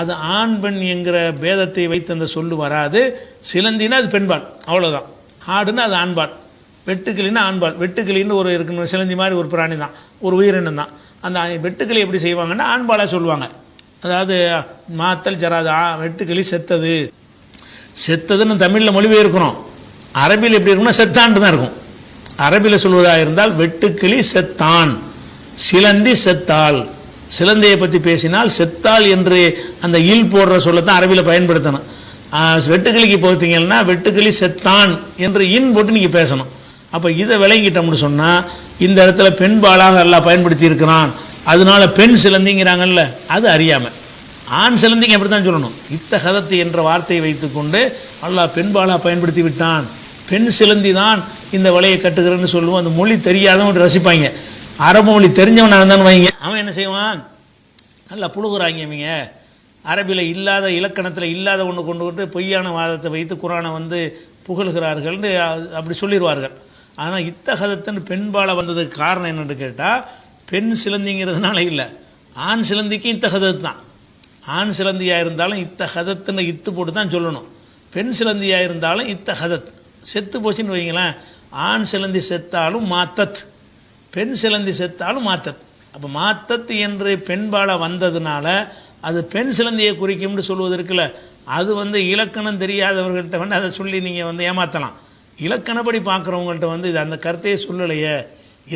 அது ஆண் பெண் என்கிற பேதத்தை வைத்து அந்த சொல்லு வராது. சிலந்தின்னா அது பெண்பால், அவ்வளோதான். ஆடுன்னா அது ஆண்பால், வெட்டுக்கிளின்னா ஆண்பால். வெட்டுக்கிளின்னு ஒரு இருக்கணும், சிலந்தி மாதிரி ஒரு பிராணி தான், ஒரு உயிரினம் தான். அந்த வெட்டுக்கிளி எப்படி செய்வாங்கன்னா ஆண்பாலாக சொல்லுவாங்க. அதாவது மாத்தல் ஜராது, வெட்டுக்கிளி செத்தது, செத்ததுன்னு தமிழில் மொழிபெயர்க்கிறோம். அரபியில் எப்படி இருக்குன்னா செத்தான்ட்டு தான் இருக்கும். அரபியில் சொல்வதாக இருந்தால் வெட்டுக்கிளி செத்தான், சிலந்தி செத்தாள். சிலந்தையை பற்றி பேசினால் செத்தாள் என்று அந்த இல் போடுற சொல்லத்தான் அரபியில் பயன்படுத்தணும். வெட்டுக்கிளிக்கு போட்டீங்கன்னா வெட்டுக்கிளி செத்தான் என்று இன் போட்டு நீங்கள் பேசணும். அப்போ இதை விளங்கிட்டோம்னு சொன்னால் இந்த இடத்துல பெண்பாலாக எல்லாம் பயன்படுத்தி இருக்கிறான், அதனால பெண் சிலந்திங்கிறாங்கல்ல, அது அறியாமல். ஆண் சிலந்திங்க அப்படி தான் சொல்லணும். இத்தகதத்து என்ற வார்த்தையை வைத்துக்கொண்டு அல்லாஹ் பெண்பாலாக பயன்படுத்தி விட்டான், பெண் சிலந்தி தான் இந்த வலையை கட்டுகிறேன்னு சொல்லுவோம். அந்த மொழி தெரியாதவன் ரசிப்பாங்க. அரபு மொழி தெரிஞ்சவனாக இருந்தான்னு வைங்க, அவன் என்ன செய்வான், நல்லா புழுகுறாங்க இவங்க, அரபியில் இல்லாத இலக்கணத்தில் இல்லாத ஒன்று கொண்டு வந்து பொய்யான வாதத்தை வைத்து குரானை வந்து புகழ்கிறார்கள்னு அப்படி சொல்லிடுவார்கள். ஆனால் இத்தகதத்தின் பெண்பால வந்ததுக்கு காரணம் என்னென்னு கேட்டால், பெண் சிலந்திங்கிறதுனால இல்லை, ஆண் சிலந்திக்கு இத்தகதத்து தான். ஆண் சிலந்தியாக இருந்தாலும் இத்தகதத்துன்னு இத்து போட்டு தான் சொல்லணும். பெண் சிலந்தியாக இருந்தாலும் இத்தகதத் செத்து போச்சுன்னு வைங்களேன். ஆண் சிலந்தி செத்தாலும் மாத்தத், பெண் சிலந்தி செத்தாலும் மாத்தத். அப்போ மாத்தத் என்று பெண்பால வந்ததுனால அது பெண் சிலந்தியை குறிக்கும்னு சொல்வது இருக்குல்ல, அது வந்து இலக்கணம் தெரியாதவர்கள்ட்ட வந்து அதை சொல்லி நீங்கள் வந்து ஏமாற்றலாம். இலக்கணப்படி பார்க்குறவங்கள்ட்ட வந்து இது அந்த கருத்தையே சொல்லலையே,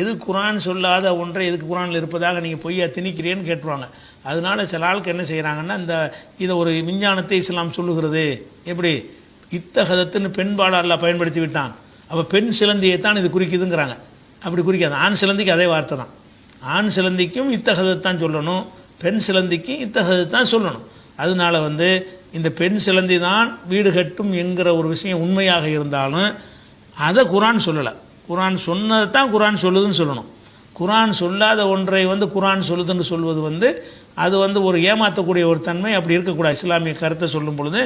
எது குரான் சொல்லாத ஒன்றை எதுக்கு குரானில் இருப்பதாக நீங்கள் பொய்யா திணிக்கிறேன்னு கேட்டுருவாங்க. அதனால சில ஆளுக்கு என்ன செய்கிறாங்கன்னா, இதை ஒரு விஞ்ஞானத்தை இஸ்லாம் சொல்லுகிறது. எப்படி இத்தகதத்துன்னு பெண்பால அல்லாஹ் பயன்படுத்தி விட்டான், அப்போ பெண் சிலந்தியை தான் இது குறிக்குதுங்கிறாங்க. அப்படி குறிக்காது. ஆண் சிலந்திக்கு அதே வார்த்தை தான். ஆண் சிலந்திக்கும் இத்தகதத்தான் சொல்லணும், பெண் சிலந்திக்கும் இத்தகதத்தான் சொல்லணும். அதனால வந்து இந்த பெண் சிலந்தி தான் வீடு கட்டும் என்கிற ஒரு விஷயம் உண்மையாக இருந்தாலும் அதை குரான் சொல்லலை. குரான் சொன்னதை தான் குரான் சொல்லுதுன்னு சொல்லணும். குரான் சொல்லாத ஒன்றை வந்து குரான் சொல்லுதுன்னு சொல்வது வந்து அது வந்து ஒரு ஏமாற்றக்கூடிய ஒரு தன்மை. அப்படி இருக்கக்கூடாது. இஸ்லாமிய கருத்தை சொல்லும் பொழுது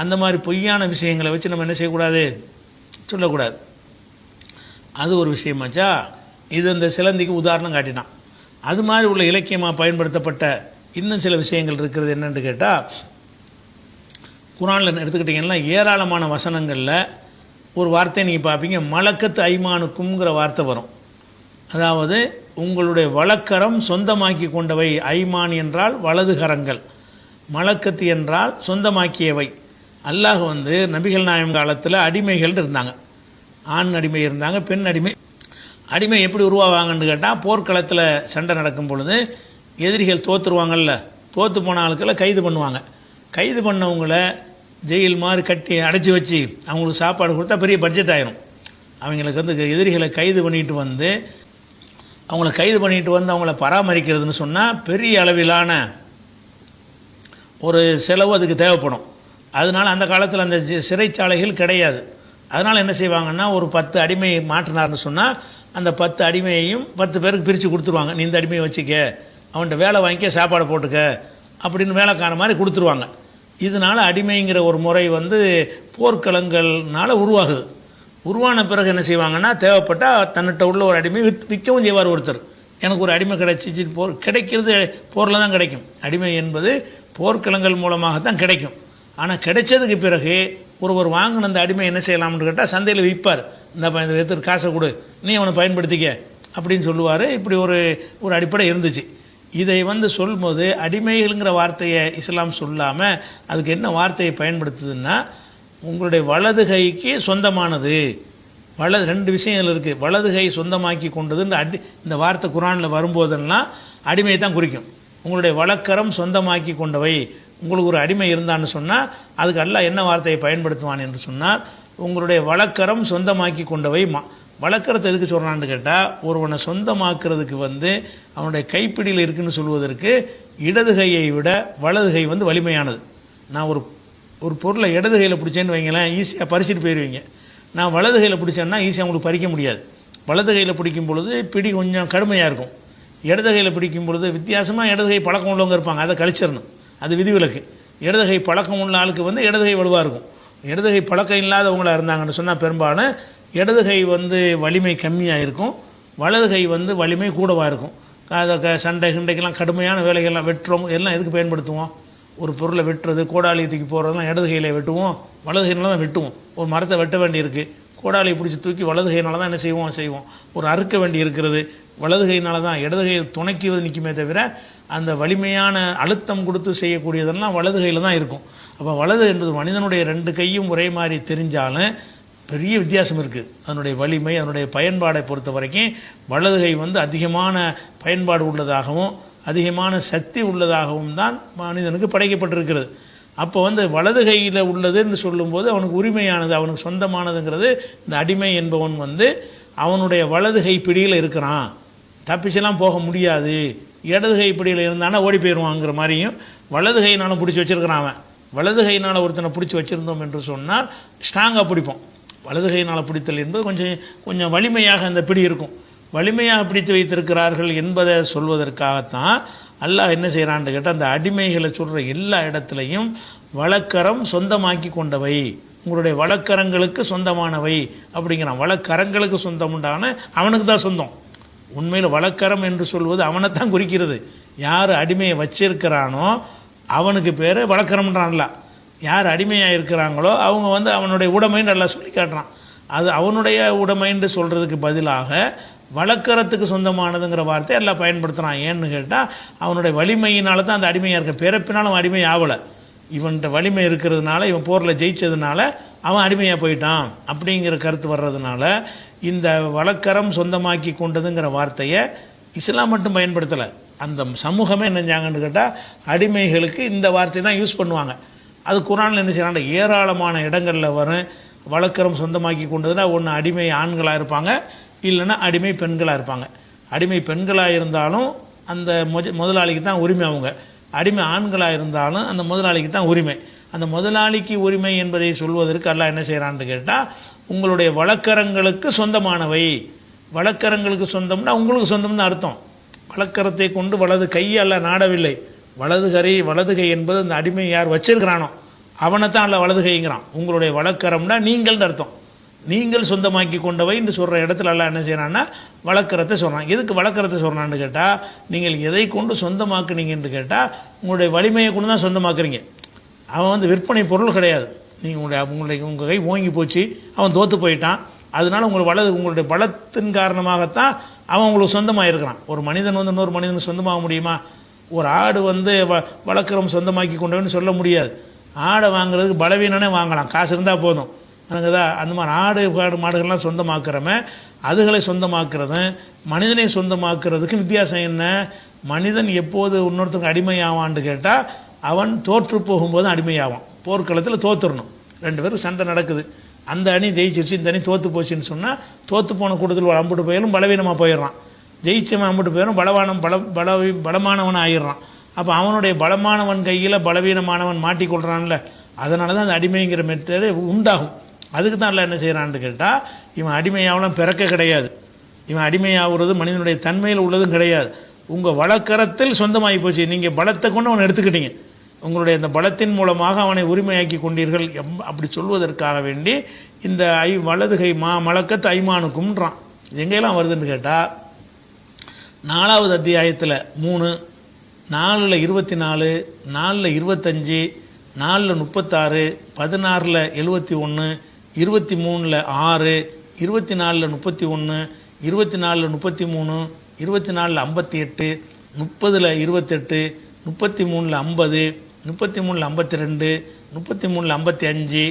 அந்த மாதிரி பொய்யான விஷயங்களை வச்சு நம்ம என்ன செய்யக்கூடாது, சொல்லக்கூடாது. அது ஒரு விஷயமாச்சா. இது இந்த சிலந்திக்கு உதாரணம் காட்டினான். அது மாதிரி உள்ள இலக்கியமாக பயன்படுத்தப்பட்ட இன்னும் சில விஷயங்கள் இருக்கிறது. என்னென்னு கேட்டால், குரானில் எடுத்துக்கிட்டிங்கன்னா ஏராளமான வசனங்களில் ஒரு வார்த்தையை நீங்கள் பார்ப்பீங்க, மலக்கத்து ஐமானுக்குங்கிற வார்த்தை வரும். அதாவது உங்களுடைய வழக்கரம் சொந்தமாக்கி கொண்டவை. ஐமான் என்றால் வலது கரங்கள், மலக்கத்து என்றால் சொந்தமாக்கியவை. அல்லாஹ் வந்து நபிகள் நாயம் காலத்தில் அடிமைகள் இருந்தாங்க. ஆண் அடிமை இருந்தாங்க, பெண் அடிமை. அடிமை எப்படி உருவாவாங்கன்னு கேட்டால், போர்க்களத்தில் சண்டை நடக்கும் பொழுது எதிரிகள் தோற்றுருவாங்கல்ல, தோற்று போன ஆட்களை கைது பண்ணுவாங்க. கைது பண்ணவங்கள ஜெயில் மாதிரி கட்டி அடைச்சி வச்சு அவங்களுக்கு சாப்பாடு கொடுத்தா பெரிய பட்ஜெட் ஆயிரும். அவங்களுக்கு வந்து எதிரிகளை கைது பண்ணிட்டு வந்து அவங்கள பராமரிக்கிறதுன்னு சொன்னால் பெரிய அளவிலான ஒரு செலவு அதுக்கு தேவைப்படும். அதனால் அந்த காலத்தில் அந்த சிறைச்சாலைகள் கிடையாது. அதனால் என்ன செய்வாங்கன்னா, ஒரு 10 அடிமை மாற்றினார்னு சொன்னால் அந்த 10 அடிமையையும் 10 பேருக்கு பிரித்து கொடுத்துருவாங்க. நீ இந்த அடிமையை வச்சுக்க, அவன்கிட்ட வேலை வாங்கிக்க, சாப்பாடை போட்டுக்க அப்படின்னு வேலைக்கார மாதிரி கொடுத்துருவாங்க. இதனால் அடிமைங்கிற ஒரு முறை வந்து போர்க்களங்கள்னால உருவாகுது. உருவான பிறகு என்ன செய்வாங்கன்னா, தேவைப்பட்டால் தன்னிட்ட உள்ள ஒரு அடிமை விற்கவும் செய்வார் ஒருத்தர். எனக்கு ஒரு அடிமை கிடைச்சிச்சு, கிடைக்கிறது போரில் தான் கிடைக்கும். அடிமை என்பது போர்க்களங்கள் மூலமாகத்தான் கிடைக்கும். ஆனால் கிடைச்சதுக்கு பிறகு ஒருவர் வாங்கின அந்த அடிமை என்ன செய்யலாம்னு கேட்டால் சந்தையில் விற்பார். இந்த விதத்துக்கு காசை கொடு, நீ அவனை பயன்படுத்திக்க அப்படின்னு சொல்லுவார். இப்படி ஒரு அடிப்படை இருந்துச்சு. இதை வந்து சொல்லும்போது அடிமைகள்ங்கிற வார்த்தையை இஸ்லாம் சொல்லாமல் அதுக்கு என்ன வார்த்தையை பயன்படுத்துதுன்னா, உங்களுடைய வலது கைக்கு சொந்தமானது. ரெண்டு விஷயங்கள் இருக்குது. வலது கை சொந்தமாக்கி கொண்டது இந்த வார்த்தை குரானில் வரும்போதெல்லாம் அடிமையை தான் குறிக்கும். உங்களுடைய வழக்கரம் சொந்தமாக்கி கொண்டவை. உங்களுக்கு ஒரு அடிமை இருந்தான்னு சொன்னால் அதுக்கு அல்லாஹ் என்ன வார்த்தையை பயன்படுத்துவான் என்று சொன்னால், உங்களுடைய வழக்கரம் சொந்தமாக்கி கொண்டவை. வழக்கரத்தை எதுக்கு சொல்கிறான்னு கேட்டால், ஒருவனை சொந்தமாக்குறதுக்கு வந்து அவனுடைய கைப்பிடியில் இருக்குன்னு சொல்வதற்கு இடது கையை விட வலது கை வந்து வலிமையானது. நான் ஒரு பொருளை இடது கையில் பிடிச்சேன்னு வைங்களேன், ஈஸியாக பறிச்சுட்டு போயிடுவீங்க. நான் வலது கையில் பிடிச்சேன்னா ஈஸியாக உங்களுக்கு பறிக்க முடியாது. வலது கையில் பிடிக்கும் பொழுது பிடி கொஞ்சம் கடுமையாக இருக்கும். இடது கையில் பிடிக்கும் பொழுது வித்தியாசமாக இடது கை பழக்கம் உள்ளவங்க இருப்பாங்க, அதை கழிச்சிடணும். அது விதிவிலக்கு. இடது கை பழக்கம் உள்ள ஆளுக்கு வந்து இடது கை வலுவாக இருக்கும். இடது கை பழக்கம் இல்லாதவங்களாக இருந்தாங்கன்னு சொன்னால் பெரும்பாலும் இடது கை வந்து வலிமை கம்மியாக இருக்கும், வலது கை வந்து வலிமை கூடவாக இருக்கும். அதை சண்டை கிண்டைக்கெல்லாம் கடுமையான வேலைகள்லாம் வெட்டுறோம், எல்லாம் எதுக்கு பயன்படுத்துவோம்? ஒரு பொருளை வெட்டுறது, கோடாலி தூக்கி போடுறதுலாம் இடது கையில் வெட்டுவோம், வலது கையினால தான் வெட்டுவோம். ஒரு மரத்தை வெட்ட வேண்டியிருக்கு, கோடாலியை பிடிச்சி தூக்கி வலது கையினால தான் என்ன செய்வோம். ஒரு அறுக்க வேண்டி இருக்கிறது, வலது கையினால தான். இடது கையை துணைக்கி நிற்குமே தவிர அந்த வலிமையான அழுத்தம் கொடுத்து செய்யக்கூடியதெல்லாம் வலது கையில் தான் இருக்கும். அப்போ வலது என்பது மனிதனுடைய 2 கையும் ஒரே மாதிரி தெரிஞ்சாலும் பெரிய வித்தியாசம் இருக்குது. அதனுடைய வலிமை, அதனுடைய பயன்பாடை பொறுத்த வரைக்கும் வலது கை வந்து அதிகமான பயன்பாடு உள்ளதாகவும் அதிகமான சக்தி உள்ளதாகவும் தான் மனிதனுக்கு படைக்கப்பட்டிருக்கிறது. அப்போ வந்து வலது கையில் உள்ளதுன்னு சொல்லும்போது அவனுக்கு உரிமையானது, அவனுக்கு சொந்தமானதுங்கிறது. இந்த அடிமை என்பவன் வந்து அவனுடைய வலது கை பிடியில் இருக்கிறான், தப்பிச்செல்லாம் போக முடியாது. இடது கை பிடியில் இருந்தானா ஓடி போயிடுவாங்கிற மாதிரியும் வலது கையினாலும் பிடிச்சி வச்சுருக்கிறான். அவன் வலது கையினால் ஒருத்தனை பிடிச்சி வச்சுருந்தோம் என்று சொன்னால் ஸ்ட்ராங்காக பிடிப்போம். வலது கையினால் பிடித்தல் என்பது கொஞ்சம் வலிமையாக அந்த பிடி இருக்கும். வலிமையாக பிடித்து வைத்திருக்கிறார்கள் என்பதை சொல்வதற்காகத்தான் அல்லாஹ் என்ன செய்கிறான்னு கேட்டால் அந்த அடிமைகளை சொல்கிற எல்லா இடத்துலையும் வழக்கரம் சொந்தமாக்கி கொண்டவை, உங்களுடைய வழக்கரங்களுக்கு சொந்தமானவை அப்படிங்கிறான். வழக்கரங்களுக்கு சொந்தம் உண்டான அவனுக்கு தான் சொந்தம். உண்மையில் வழக்கரம் என்று சொல்வது அவனைத்தான் குறிக்கிறது. யார் அடிமையை வச்சிருக்கிறானோ அவனுக்கு பேர் வழக்கரம்ன்றான்ல. யார் அடிமையாக இருக்கிறாங்களோ அவங்க வந்து அவனுடைய உடைமைன்னு நல்லா சொல்லி காட்டுறான். அது அவனுடைய உடைமைன்னு சொல்கிறதுக்கு பதிலாக வழக்கரத்துக்கு சொந்தமானதுங்கிற வார்த்தை எல்லாம் பயன்படுத்துகிறான். ஏன்னு கேட்டால் அவனுடைய வலிமையினால தான் அந்த அடிமையாக இருக்க. பிறப்பினாலும் அவன் அடிமை ஆகலை. இவன்கிட்ட வலிமை இருக்கிறதுனால, இவன் போரில் ஜெயிச்சதுனால அவன் அடிமையாக போயிட்டான் அப்படிங்கிற கருத்து வர்றதுனால இந்த வழக்கரம் சொந்தமாக்கி கொண்டதுங்கிற வார்த்தையை இஸ்லாம் மட்டும் பயன்படுத்தலை, அந்த சமூகமே என்ன செஞ்சாங்கன்னு கேட்டால் அடிமைகளுக்கு இந்த வார்த்தை தான் யூஸ் பண்ணுவாங்க. அது குர்ஆனில் என்ன செய்யறாங்க, ஏராளமான இடங்களில் வரும். வழக்கரம் சொந்தமாக்கி கொண்டதுன்னா ஒன்று அடிமை ஆண்களாக இருப்பாங்க, இல்லைன்னா அடிமை பெண்களாக இருப்பாங்க. அடிமை பெண்களாக இருந்தாலும் அந்த முதலாளிக்கு தான் உரிமை. அவங்க அடிமை ஆண்களாக இருந்தாலும் அந்த முதலாளிக்கு தான் உரிமை. அந்த முதலாளிக்கு உரிமை என்பதை சொல்வதற்கு அல்லாஹ் என்ன செய்கிறான்னு கேட்டால், உங்களுடைய வழக்கரங்களுக்கு சொந்தமானவை. வழக்கரங்களுக்கு சொந்தம்னா உங்களுக்கு சொந்தம்னு அர்த்தம். வழக்கரத்தை கொண்டு வலது கையை அல்லாஹ் நாடவில்லை. வலது கை என்பது அந்த அடிமை யார் வச்சிருக்கிறானோ அவனை தான் அல்ல வலது கைங்கிறான். உங்களுடைய வழக்கரம்னா நீங்கள்னு அர்த்தம். நீங்கள் சொந்தமாக்கி கொண்டவை என்று சொல்கிற இடத்துல எல்லாம் என்ன செய்யறான்னா வழக்கரத்தை சொல்கிறான். எதுக்கு வழக்கரத்தை சொல்கிறான்னு கேட்டால், நீங்கள் எதை கொண்டு சொந்தமாக்குனீங்கன்னு கேட்டால் உங்களுடைய வலிமையை கொண்டு தான் சொந்தமாக்குறீங்க. அவன் வந்து விற்பனை பொருள் கிடையாது. நீங்கள் உங்கள் கை ஓங்கி போச்சு, அவன் தோற்று போயிட்டான், அதனால் உங்களுடைய பலத்தின் காரணமாகத்தான் அவன் உங்களுக்கு சொந்தமாக இருக்கிறான். ஒரு மனிதன் வந்து இன்னொரு மனிதனுக்கு சொந்தமாக முடியுமா? ஒரு ஆடு வந்து வழக்கரம் சொந்தமாக்கி கொண்டவன்னு சொல்ல முடியாது. ஆடை வாங்குறதுக்கு பலவீனனே வாங்கலாம், காசு இருந்தால் போதும். எனக்குதா அந்த மாதிரி ஆடு மாடுகள்லாம் சொந்தமாக்குறமே, அதுகளை சொந்தமாக்குறதும் மனிதனை சொந்தமாக்குறதுக்கு வித்தியாசம் என்ன? மனிதன் எப்போது இன்னொருத்தருக்கு அடிமையாவான்னு கேட்டால், அவன் தோற்று போகும்போது அடிமையாவான். போர்க்களத்தில் தோற்றுடணும், ரெண்டு பேரும் சண்டை நடக்குது, அந்த அணி ஜெயிச்சிருச்சு, இந்த அணி தோற்று போச்சுன்னு சொன்னால் தோற்று போன கூட்டத்தில் அம்புட்டு போயிடும், பலவீனமாக போயிடுறான். ஜெயிச்சவன் அம்புட்டு போயிடும், பலமானவன் ஆயிடுறான். அப்போ அவனுடைய பலமானவன் கையில் பலவீனமானவன் மாட்டிக்கொள்கிறான்ல, அதனால தான் அந்த அடிமைங்கிற மெத்தேடு உண்டாகும். அதுக்கு தான் எல்லாம் என்ன செய்கிறான்னு கேட்டால், இவன் அடிமையாவெல்லாம் பிறக்க கிடையாது. இவன் அடிமையாகிறது மனிதனுடைய தன்மையில் உள்ளதும் கிடையாது. உங்கள் வழக்கரத்தில் சொந்தமாகி போச்சு, நீங்கள் பலத்தை கொண்டு அவனை எடுத்துக்கிட்டீங்க, உங்களுடைய இந்த பலத்தின் மூலமாக அவனை உரிமையாக்கி கொண்டீர்கள் அப்படி சொல்வதற்காக வேண்டி இந்த வலது கை மலக்கத்து ஐமானுக்கும்ன்றான். எங்கெல்லாம் வருதுன்னு கேட்டால், 4வது அத்தியாயத்தில் 3, 4ல் 24, 4ல் 25, 4ல் 36, 16ல் 71, 23ல் 6, 24ல் 31, 24ல் 33, 24ல் 58, 30ல் 28, 33ல் 50, 33ல் 52, 33ல் 55,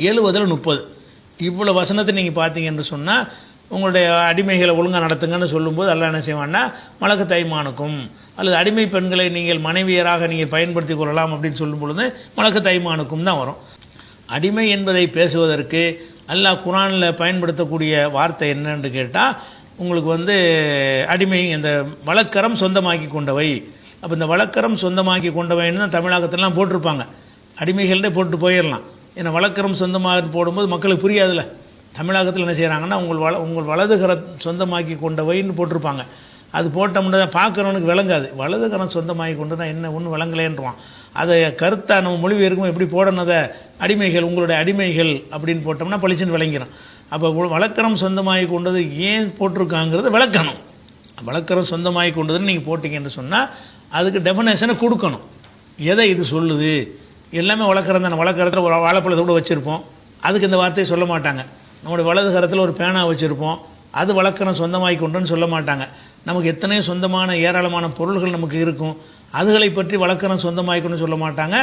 70ல் 30. இவ்வளோ வசனத்தை நீங்கள் பார்த்தீங்கன்னு சொன்னால், உங்களுடைய அடிமைகளை ஒழுங்காக நடத்துங்கன்னு சொல்லும்போது அல்லாஹ் என்ன செய்வான்னா மலக்கு தைமானுக்கும், அல்லது அடிமை பெண்களை நீங்கள் மனைவியராக நீங்கள் பயன்படுத்தி கொள்ளலாம் அப்படின்னு சொல்லும் பொழுது மலக்கு தைமானுக்கும் தான் வரும். அடிமை என்பதை பேசுவதற்கு அல்லாஹ் குர்ஆனில் பயன்படுத்தக்கூடிய வார்த்தை என்னன்னு கேட்டால், உங்களுக்கு வந்து அடிமை இந்த வழக்கரம் சொந்தமாக்கி கொண்டவை. அப்போ இந்த வழக்கரம் சொந்தமாக்கி கொண்டவைன்னு தான் தமிழகத்திலாம் போட்டிருப்பாங்க. அடிமைகள்டே போட்டு போயிடலாம். ஏன்னா வழக்கரம் சொந்தமாக போடும்போது மக்களுக்கு புரியாதுல்ல. தமிழகத்தில் என்ன செய்கிறாங்கன்னா உங்கள் வலதுகரம் சொந்தமாக்கி கொண்டவைன்னு போட்டிருப்பாங்க. அது போட்டோம்னா பார்க்குறவனுக்கு விளங்காது. வலதுகரம் சொந்தமாகி கொண்டு தான் என்ன ஒன்றும் விளங்கலேன்றான். அதை கருத்தாக நம்ம மொழிபெயர்க்கும் எப்படி போடணுதை அடிமைகள், உங்களுடைய அடிமைகள் அப்படின்னு போட்டோம்னா பளிச்சுன்னு விளங்கிறோம். அப்போ வழக்கரம் சொந்தமாகி கொண்டது ஏன் போட்டிருக்காங்கிறது விளக்கணும். வழக்கரம் சொந்தமாகி கொண்டதுன்னு நீங்கள் போட்டிங்கன்னு சொன்னால் அதுக்கு டெஃபினேஷனை கொடுக்கணும். எதை இது சொல்லுது? எல்லாமே வழக்கரம் தானே. வழக்கரத்தில் ஒரு வாழைப்பழத்தை கூட வச்சுருப்போம், அதுக்கு இந்த வார்த்தையை சொல்ல மாட்டாங்க. நம்முடைய வலது கரத்தில் ஒரு பேனா வச்சுருப்போம், அது வழக்கரம் சொந்தமாகி கொண்டுன்னு சொல்ல மாட்டாங்க. நமக்கு எத்தனையோ சொந்தமான ஏராளமான பொருள்கள் நமக்கு இருக்கும், அதுகளை பற்றி வழக்கரம் சொந்தமாகிக்கொண்டு சொல்ல மாட்டாங்க.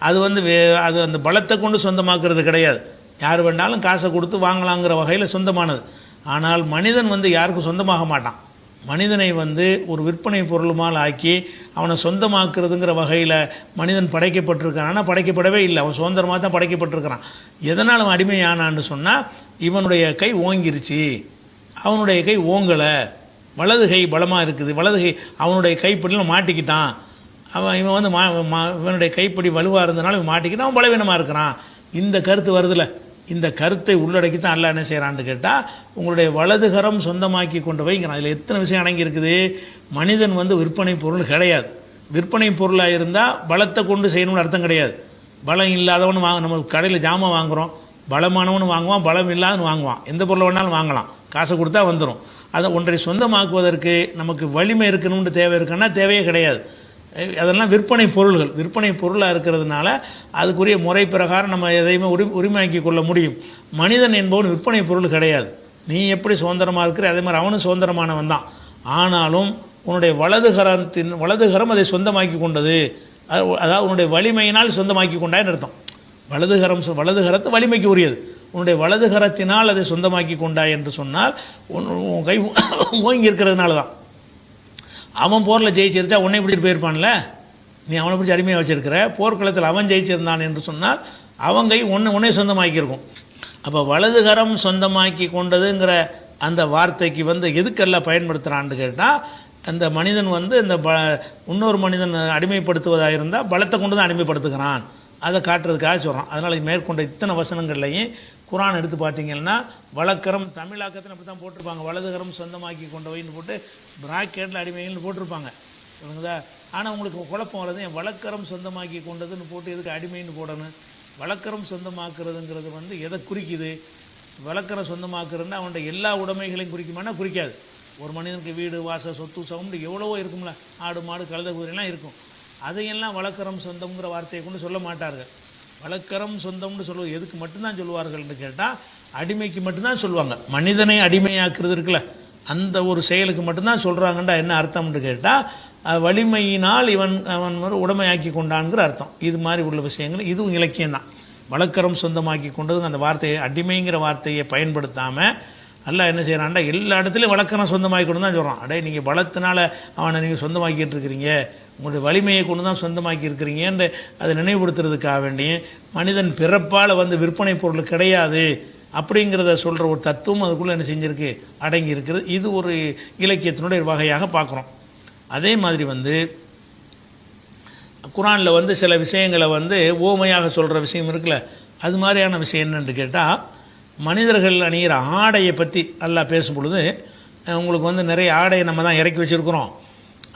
அது வந்து அது அந்த பலத்தை கொண்டு சொந்தமாக்குறது கிடையாது. யார் வேண்டாலும் காசை கொடுத்து வாங்கலாங்கிற வகையில் சொந்தமானது. ஆனால் மனிதன் வந்து யாருக்கும் சொந்தமாக மாட்டான். மனிதனை வந்து ஒரு விற்பனை பொருளுமால் ஆக்கி அவனை சொந்தமாக்குறதுங்கிற வகையில் மனிதன் படைக்கப்பட்டிருக்கான். ஆனால் படைக்கப்படவே இல்லை, அவன் சுதந்திரமாக தான் படைக்கப்பட்டிருக்கிறான். எதனால் அவன் அடிமையானான்னு சொன்னால், இவனுடைய கை ஓங்கிருச்சு, அவனுடைய கை ஓங்கலை, வலது கை பலமாக இருக்குது, வலது கை அவனுடைய கைப்படியில் மாட்டிக்கிட்டான், இவன் வந்து இவனுடைய கைப்படி வலுவாக இருந்தனால இவன் மாட்டிக்கிட்டான், அவன் பலவீனமாக இருக்கிறான். இந்த கருத்து வருதில்ல, இந்த கருத்தை உள்ளடக்கி தான் அல்லாஹ் என்ன செய்கிறான்னு கேட்டால் உங்களுடைய வலதுகரம் சொந்தமாக்கி கொண்டு வைங்கிறான். அதில் எத்தனை விஷயம் அடங்கி இருக்குது. மனிதன் வந்து விற்பனை பொருள் கிடையாது. விற்பனை பொருளாக இருந்தால் பலத்தை கொண்டு செய்யணும்னு அர்த்தம் கிடையாது. பலம் இல்லாதவனு நம்ம கடையில் ஜாமான் வாங்குகிறோம், பலமானவனு வாங்குவான், பலம் இல்லாதவனு வாங்குவான். எந்த பொருளை வேணாலும் வாங்கலாம், காசை கொடுத்தா வந்துடும். அதை ஒன்றை சொந்தமாக்குவதற்கு நமக்கு வலிமை இருக்கணும்னு தேவை இருக்குன்னா தேவையே கிடையாது. அதெல்லாம் விற்பனை பொருள்கள். விற்பனை பொருளாக இருக்கிறதுனால அதுக்குரிய முறை பிரகாரம் நம்ம எதையுமே உரிமையாக்கி கொள்ள முடியும். மனிதன் என்பவன் விற்பனை பொருள் கிடையாது. நீ எப்படி சுதந்திரமாக இருக்கிற அதே மாதிரி அவனும் சுதந்திரமானவன் தான். ஆனாலும் உன்னுடைய வலதுகரம் அதை சொந்தமாக்கி கொண்டது. அதாவது உன்னுடைய வலிமையினால் சொந்தமாக்கி கொண்டாயின்னு அர்த்தம். வலதுகரத்து வலிமைக்கு உரியது. உன்னுடைய வலதுகரத்தினால் அதை சொந்தமாக்கி கொண்டாய் என்று சொன்னால் உன் கை ஓங்கி இருக்கிறதுனால தான். அவன் போரில் ஜெயிச்சிருச்சா உன்னை பிடிச்சிட்டு போயிருப்பான்ல, நீ அவனை பிடிச்சி அடிமையாக வச்சிருக்கிற. போர்க்களத்தில் அவன் ஜெயிச்சிருந்தான் என்று சொன்னால் அவன் கை உன்னை சொந்தமாக்கியிருக்கும். அப்போ வலதுகரம் சொந்தமாக்கி கொண்டதுங்கிற அந்த வார்த்தைக்கு வந்து எதுக்கெல்லாம் பயன்படுத்துகிறான்னு கேட்டால், அந்த மனிதன் வந்து இந்த இன்னொரு மனிதன் அடிமைப்படுத்துவதாக இருந்தால் பலத்தை கொண்டு தான் அடிமைப்படுத்துகிறான், அதை காட்டுறதுக்காக சொல்கிறான். அதனால் மேற்கொண்ட இத்தனை வசனங்கள்லையும் குரான் எடுத்து பார்த்தீங்கன்னா வழக்கரம் தமிழாக்கத்தில் அப்படி தான் போட்டிருப்பாங்க. வலதுகரம் சொந்தமாக்கி கொண்டவைன்னு போட்டு பிராக்கெட்டில் அடிமைகள்னு போட்டிருப்பாங்க, சொல்லுங்களா. ஆனால் உங்களுக்கு குழப்பம் வருது, என் வழக்கரம் சொந்தமாக்கி கொண்டதுன்னு போட்டு எதுக்கு அடிமைன்னு போடணும். வழக்கரம் சொந்தமாக்குறதுங்கிறது வந்து எதை குறிக்குது? வழக்கரம் சொந்தமாக்குறதுன்னா அவன்கிட்ட எல்லா உடைமைகளையும் குறிக்குமானா குறிக்காது. ஒரு மனிதனுக்கு வீடு வாசல் சொத்து சவுண்டு எவ்வளவோ இருக்கும்ல, ஆடு மாடு கழுத குதிரைலாம் இருக்கும். அதையெல்லாம் வழக்கரம் சொந்தம்ங்கிற வார்த்தையை கொண்டு சொல்ல மாட்டார்கள். வழக்கரம் சொந்தம்னு சொல்லுவது எதுக்கு மட்டும்தான் சொல்லுவார்கள்னு கேட்டால் அடிமைக்கு மட்டும்தான் சொல்லுவாங்க. மனிதனை அடிமையாக்குறது இருக்குல்ல, அந்த ஒரு செயலுக்கு மட்டும்தான் சொல்கிறாங்கண்டா என்ன அர்த்தம்னு கேட்டால் வலிமையினால் அவன் உடைமையாக்கி கொண்டான்ங்கிற அர்த்தம். இது மாதிரி உள்ள விஷயங்கள் இதுவும் இலக்கியம்தான். வழக்கரம் சொந்தமாக்கி கொண்டது அந்த வார்த்தையை அடிமைங்கிற வார்த்தையை பயன்படுத்தாமல் அல்லாஹ் என்ன செய்கிறான்டா எல்லா இடத்துலையும் வழக்கரம் சொந்தமாக்கி கொண்டு தான் சொல்கிறான். அடே நீங்கள் பலத்தினால அவனை நீங்கள் சொந்தமாக்கிட்டு இருக்கிறீங்க, உங்களுடைய வலிமையை கொண்டு தான் சொந்தமாக்கி இருக்கிறீங்கன்னு அதை நினைவுபடுத்துறதுக்காக வேண்டிய மனிதன் பிறப்பால் வந்து விற்பனை பொருள் கிடையாது அப்படிங்கிறத சொல்கிற ஒரு தத்துவம் அதுக்குள்ளே என்ன செஞ்சுருக்கு அடங்கி இருக்கிறது. இது ஒரு இலக்கியத்தினுடைய வகையாக பார்க்குறோம். அதே மாதிரி வந்து குரானில் வந்து சில விஷயங்களை வந்து ஓமையாக சொல்கிற விஷயம் இருக்குல்ல, அது மாதிரியான விஷயம் என்னென்னு கேட்டால் மனிதர்கள் அணிகிற ஆடையை பற்றி அல்லாஹ் பேசும் பொழுது உங்களுக்கு வந்து நிறைய ஆடையை நம்ம தான் இறக்கி வச்சுருக்குறோம்,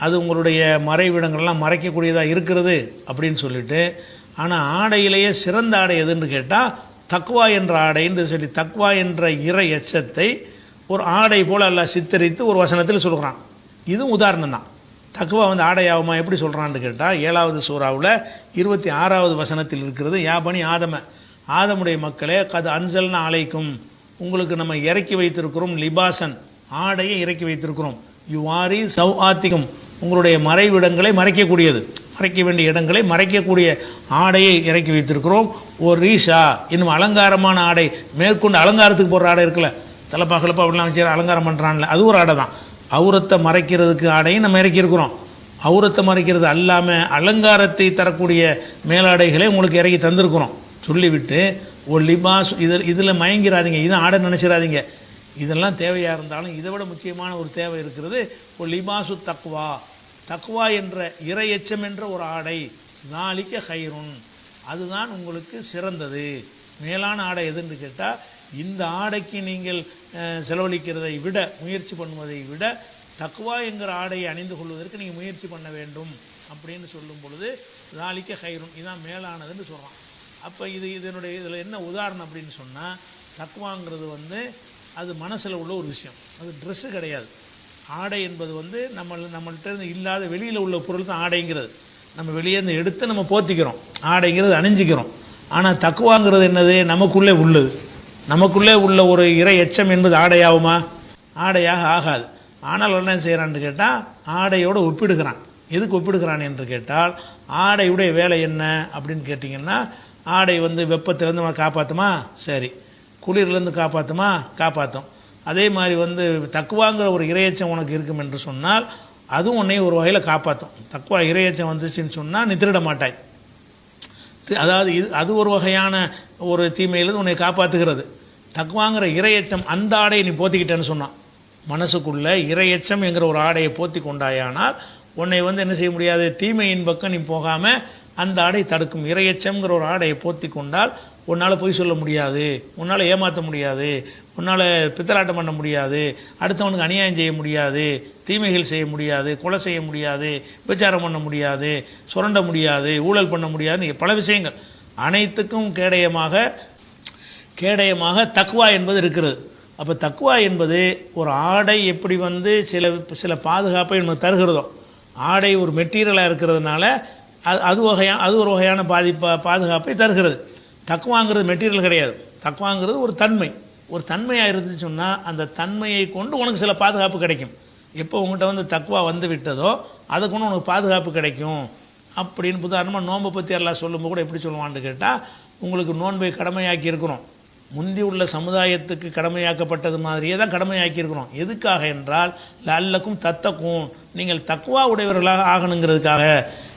அது உங்களுடைய மறைவிடங்கள்லாம் மறைக்கக்கூடியதாக இருக்கிறது அப்படின்னு சொல்லிட்டு, ஆனால் ஆடையிலேயே சிறந்த ஆடை எதுன்னு கேட்டால் தக்வா என்ற ஆடைன்னு சொல்லி தக்வா என்ற இறை எச்சத்தை ஒரு ஆடை போல் அல்லாஹ் சித்தரித்து ஒரு வசனத்தில் சொல்கிறான். இதுவும் உதாரணம் தான். தக்வா வந்து ஆடையாகுமா எப்படி சொல்கிறான்னு கேட்டால் 7வது சூறாவில் 26வது வசனத்தில் இருக்கிறது. யா பனி ஆதமுடைய மக்களே கது அன்சல்னா அலைக்கும், உங்களுக்கு நம்ம இறக்கி வைத்திருக்கிறோம் லிபாசன், ஆடையை இறக்கி வைத்திருக்கிறோம். யுவாரி சவ் ஆத்திகம், உங்களுடைய மறைவிடங்களை மறைக்கக்கூடியது, மறைக்க வேண்டிய இடங்களை மறைக்கக்கூடிய ஆடையை இறக்கி வைத்திருக்கிறோம். ஒரு ரீஷா, இன்னும் அலங்காரமான ஆடை, மேற்கொண்டு அலங்காரத்துக்கு போடுற ஆடை இருக்குல்ல, தலைப்பாக்கலப்பா அப்படிலாம் வச்சு அலங்காரம் பண்ணுறான்ல, அது ஒரு ஆடை தான். அவுரத்தை மறைக்கிறதுக்கு ஆடையும் நம்ம இறக்கியிருக்கிறோம். அவுரத்தை மறைக்கிறது அல்லாமல் அலங்காரத்தை தரக்கூடிய மேலாடைகளை உங்களுக்கு இறக்கி தந்திருக்கிறோம். சொல்லிவிட்டு ஒரு லிபாஸ் இதில் மயங்கிறாதீங்க, இதுதான் ஆடை நினச்சிடாதீங்க. இதெல்லாம் தேவையாக இருந்தாலும் இதை விட முக்கியமான ஒரு தேவை இருக்கிறது. ஒரு லிபாசு தக்வா, தக்வா என்ற இறையச்சம் என்ற ஒரு ஆடை, நாளிக்க ஹைருன், அதுதான் உங்களுக்கு சிறந்தது. மேலான ஆடை எதுன்னு கேட்டால் இந்த ஆடைக்கு நீங்கள் செலவழிக்கிறதை விட முயற்சி பண்ணுவதை விட தக்வா என்கிற ஆடையை அணிந்து கொள்வதற்கு நீங்கள் முயற்சி பண்ண வேண்டும் அப்படின்னு சொல்லும் பொழுது நாளிக்க ஹைருன், இதுதான் மேலானதுன்னு சொல்கிறான். அப்போ இதில் என்ன உதாரணம் அப்படின்னு சொன்னால், தக்வாங்கிறது வந்து அது மனசில் உள்ள ஒரு விஷயம், அது ட்ரெஸ்ஸு கிடையாது. ஆடை என்பது வந்து நம்மள்கிட்ட இருந்து இல்லாத வெளியில் உள்ள பொருள் தான் ஆடைங்கிறது. நம்ம வெளியேருந்து எடுத்து நம்ம போத்திக்கிறோம், ஆடைங்கிறது அணிஞ்சிக்கிறோம். ஆனால் தக்வாங்கிறது என்னது? நமக்குள்ளே உள்ளது. நமக்குள்ளே உள்ள ஒரு இறை எச்சம் என்பது ஆடையாகுமா? ஆடையாக ஆகாது. ஆனால் என்ன செய்கிறான்னு கேட்டால் ஆடையோடு ஒப்பிடுகிறான். எதுக்கு ஒப்பிடுகிறான் என்று கேட்டால், ஆடையுடைய வேலை என்ன அப்படின்னு கேட்டிங்கன்னா, ஆடை வந்து வெப்பத்திலேருந்து நம்மளை காப்பாற்றுமா? சரி. குளிர்லேருந்து காப்பாற்றுமா? காப்பாற்றும். அதே மாதிரி வந்து தக்குவாங்கிற ஒரு இறையச்சம் உனக்கு இருக்கும் என்று சொன்னால் அதுவும் உன்னை ஒரு வகையில் காப்பாற்றும். தக்குவா இறையச்சம் வந்துச்சுன்னு சொன்னால் நீ திருட மாட்டாய். அதாவது அது ஒரு வகையான ஒரு தீமையிலிருந்து உன்னை காப்பாற்றுகிறது. தக்குவாங்கிற இறையச்சம் அந்த ஆடையை நீ போத்திக்கிட்டேன்னு சொன்னான், மனசுக்குள்ளே இறையச்சம் என்கிற ஒரு ஆடையை போத்தி கொண்டாயானால் உன்னை வந்து என்ன செய்ய முடியாது, தீமையின் பக்கம் நீ போகாமல் அந்த ஆடை தடுக்கும். இறையச்சம்ங்கிற ஒரு ஆடையை போத்தி கொண்டால் உன்னால் பொய் சொல்ல முடியாது, உன்னால் ஏமாற்ற முடியாது, உன்னால் பித்தலாட்டம் பண்ண முடியாது, அடுத்தவனுக்கு அநியாயம் செய்ய முடியாது, தீமைகள் செய்ய முடியாது, கொலை செய்ய முடியாது, விபச்சாரம் பண்ண முடியாது, சுரண்ட முடியாது, ஊழல் பண்ண முடியாது, பல விஷயங்கள் அனைத்துக்கும் கேடயமாக தக்வா என்பது இருக்கிறது. அப்போ தக்வா என்பது ஒரு ஆடை எப்படி வந்து சில பாதுகாப்பை நமக்கு தருகிறதோ, ஆடை ஒரு மெட்டீரியலாக இருக்கிறதுனால அது ஒரு வகையான பாதுகாப்பை தருகிறது. தக்வாங்கிறது மெட்டீரியல் கிடையாது. தக்வாங்கிறது ஒரு தன்மையாக இருந்துச்சு சொன்னால் அந்த தன்மையை கொண்டு உனக்கு சில பாதுகாப்பு கிடைக்கும். எப்போ உங்கள்கிட்ட வந்து தக்வா வந்து விட்டதோ அதை கொண்டு உனக்கு பாதுகாப்பு கிடைக்கும் அப்படின்னு. உதாரணமாக நோன்பை பற்றி எல்லாம் சொல்லும்போது கூட எப்படி சொல்லுவான்னு கேட்டால், உங்களுக்கு நோன்பை கடமையாக்கி இருக்கிறோம், முந்தி உள்ள சமுதாயத்துக்கு கடமையாக்கப்பட்டது மாதிரியே தான் கடமையாக்கி இருக்கிறோம். எதுக்காக என்றால் லல்லக்கும் தத்தக்கும், நீங்கள் தக்வா உடையவர்களாக ஆகணுங்கிறதுக்காக.